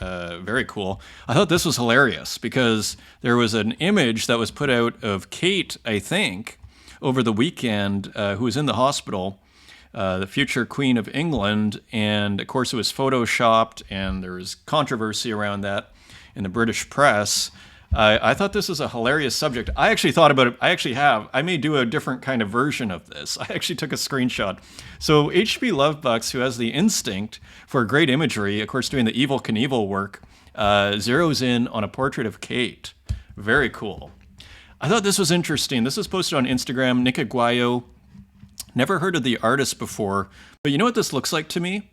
Very cool. I thought this was hilarious because there was an image that was put out of Kate, I think, over the weekend, who was in the hospital, the future Queen of England. And of course, it was photoshopped, and there was controversy around that in the British press. I thought this was a hilarious subject. I actually thought about it. I may do a different kind of version of this. I actually took a screenshot. So H.P. Lovebucks, who has the instinct for great imagery, of course, doing the Evel Knievel work, zeroes in on a portrait of Kate. Very cool. I thought this was interesting. This was posted on Instagram, Nick Aguayo. Never heard of the artist before, but you know what this looks like to me?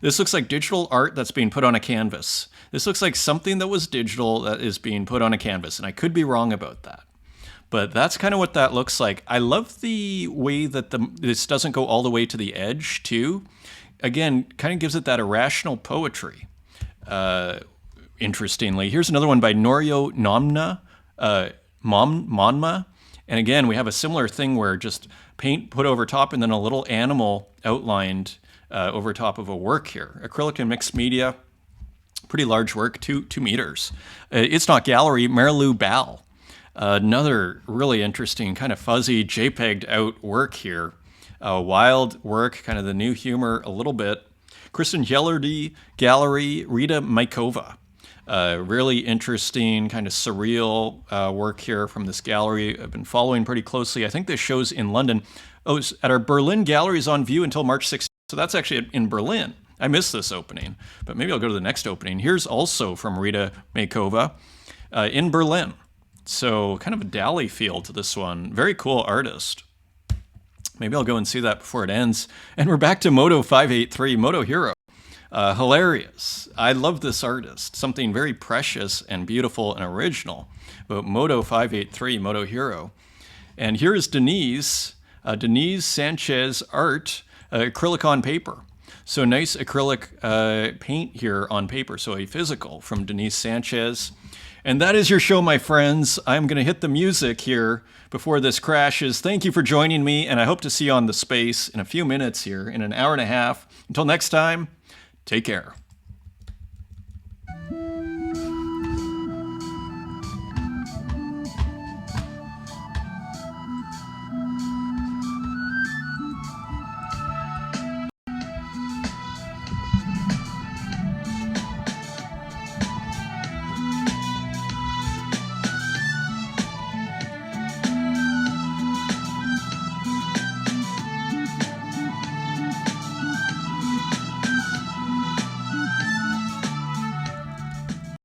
This looks like digital art that's being put on a canvas. This looks like something that was digital that is being put on a canvas, and I could be wrong about that. But that's kind of what that looks like. I love the way that this doesn't go all the way to the edge, too. Again, kind of gives it that irrational poetry. Interestingly, here's another one by Norio Nomna, Monma. And again, we have a similar thing where just paint put over top and then a little animal outlined over top of a work here. Acrylic and mixed media, pretty large work, 2 meters. It's Not Gallery, Marilou Bal. Another really interesting, kind of fuzzy, JPEG'd out work here. Wild work, kind of the new humor a little bit. Kristen Yellerdy Gallery, Rita Maikova. Really interesting, kind of surreal work here from this gallery. I've been following pretty closely. I think this show's in London. Oh, it's at our Berlin gallery is on view until March 16th. So that's actually in Berlin. I missed this opening, but maybe I'll go to the next opening. Here's also from Rita Maikova in Berlin. So kind of a Dali feel to this one. Very cool artist. Maybe I'll go and see that before it ends. And we're back to Moto 583, Moto Hero. Hilarious. I love this artist. Something very precious and beautiful and original. But Moto 583, Moto Hero. And here is Denise Sanchez art, acrylic on paper. So nice acrylic paint here on paper. So a physical from Denise Sanchez. And that is your show, my friends. I'm going to hit the music here before this crashes. Thank you for joining me, and I hope to see you on the space in a few minutes here, in an hour and a half. Until next time, take care.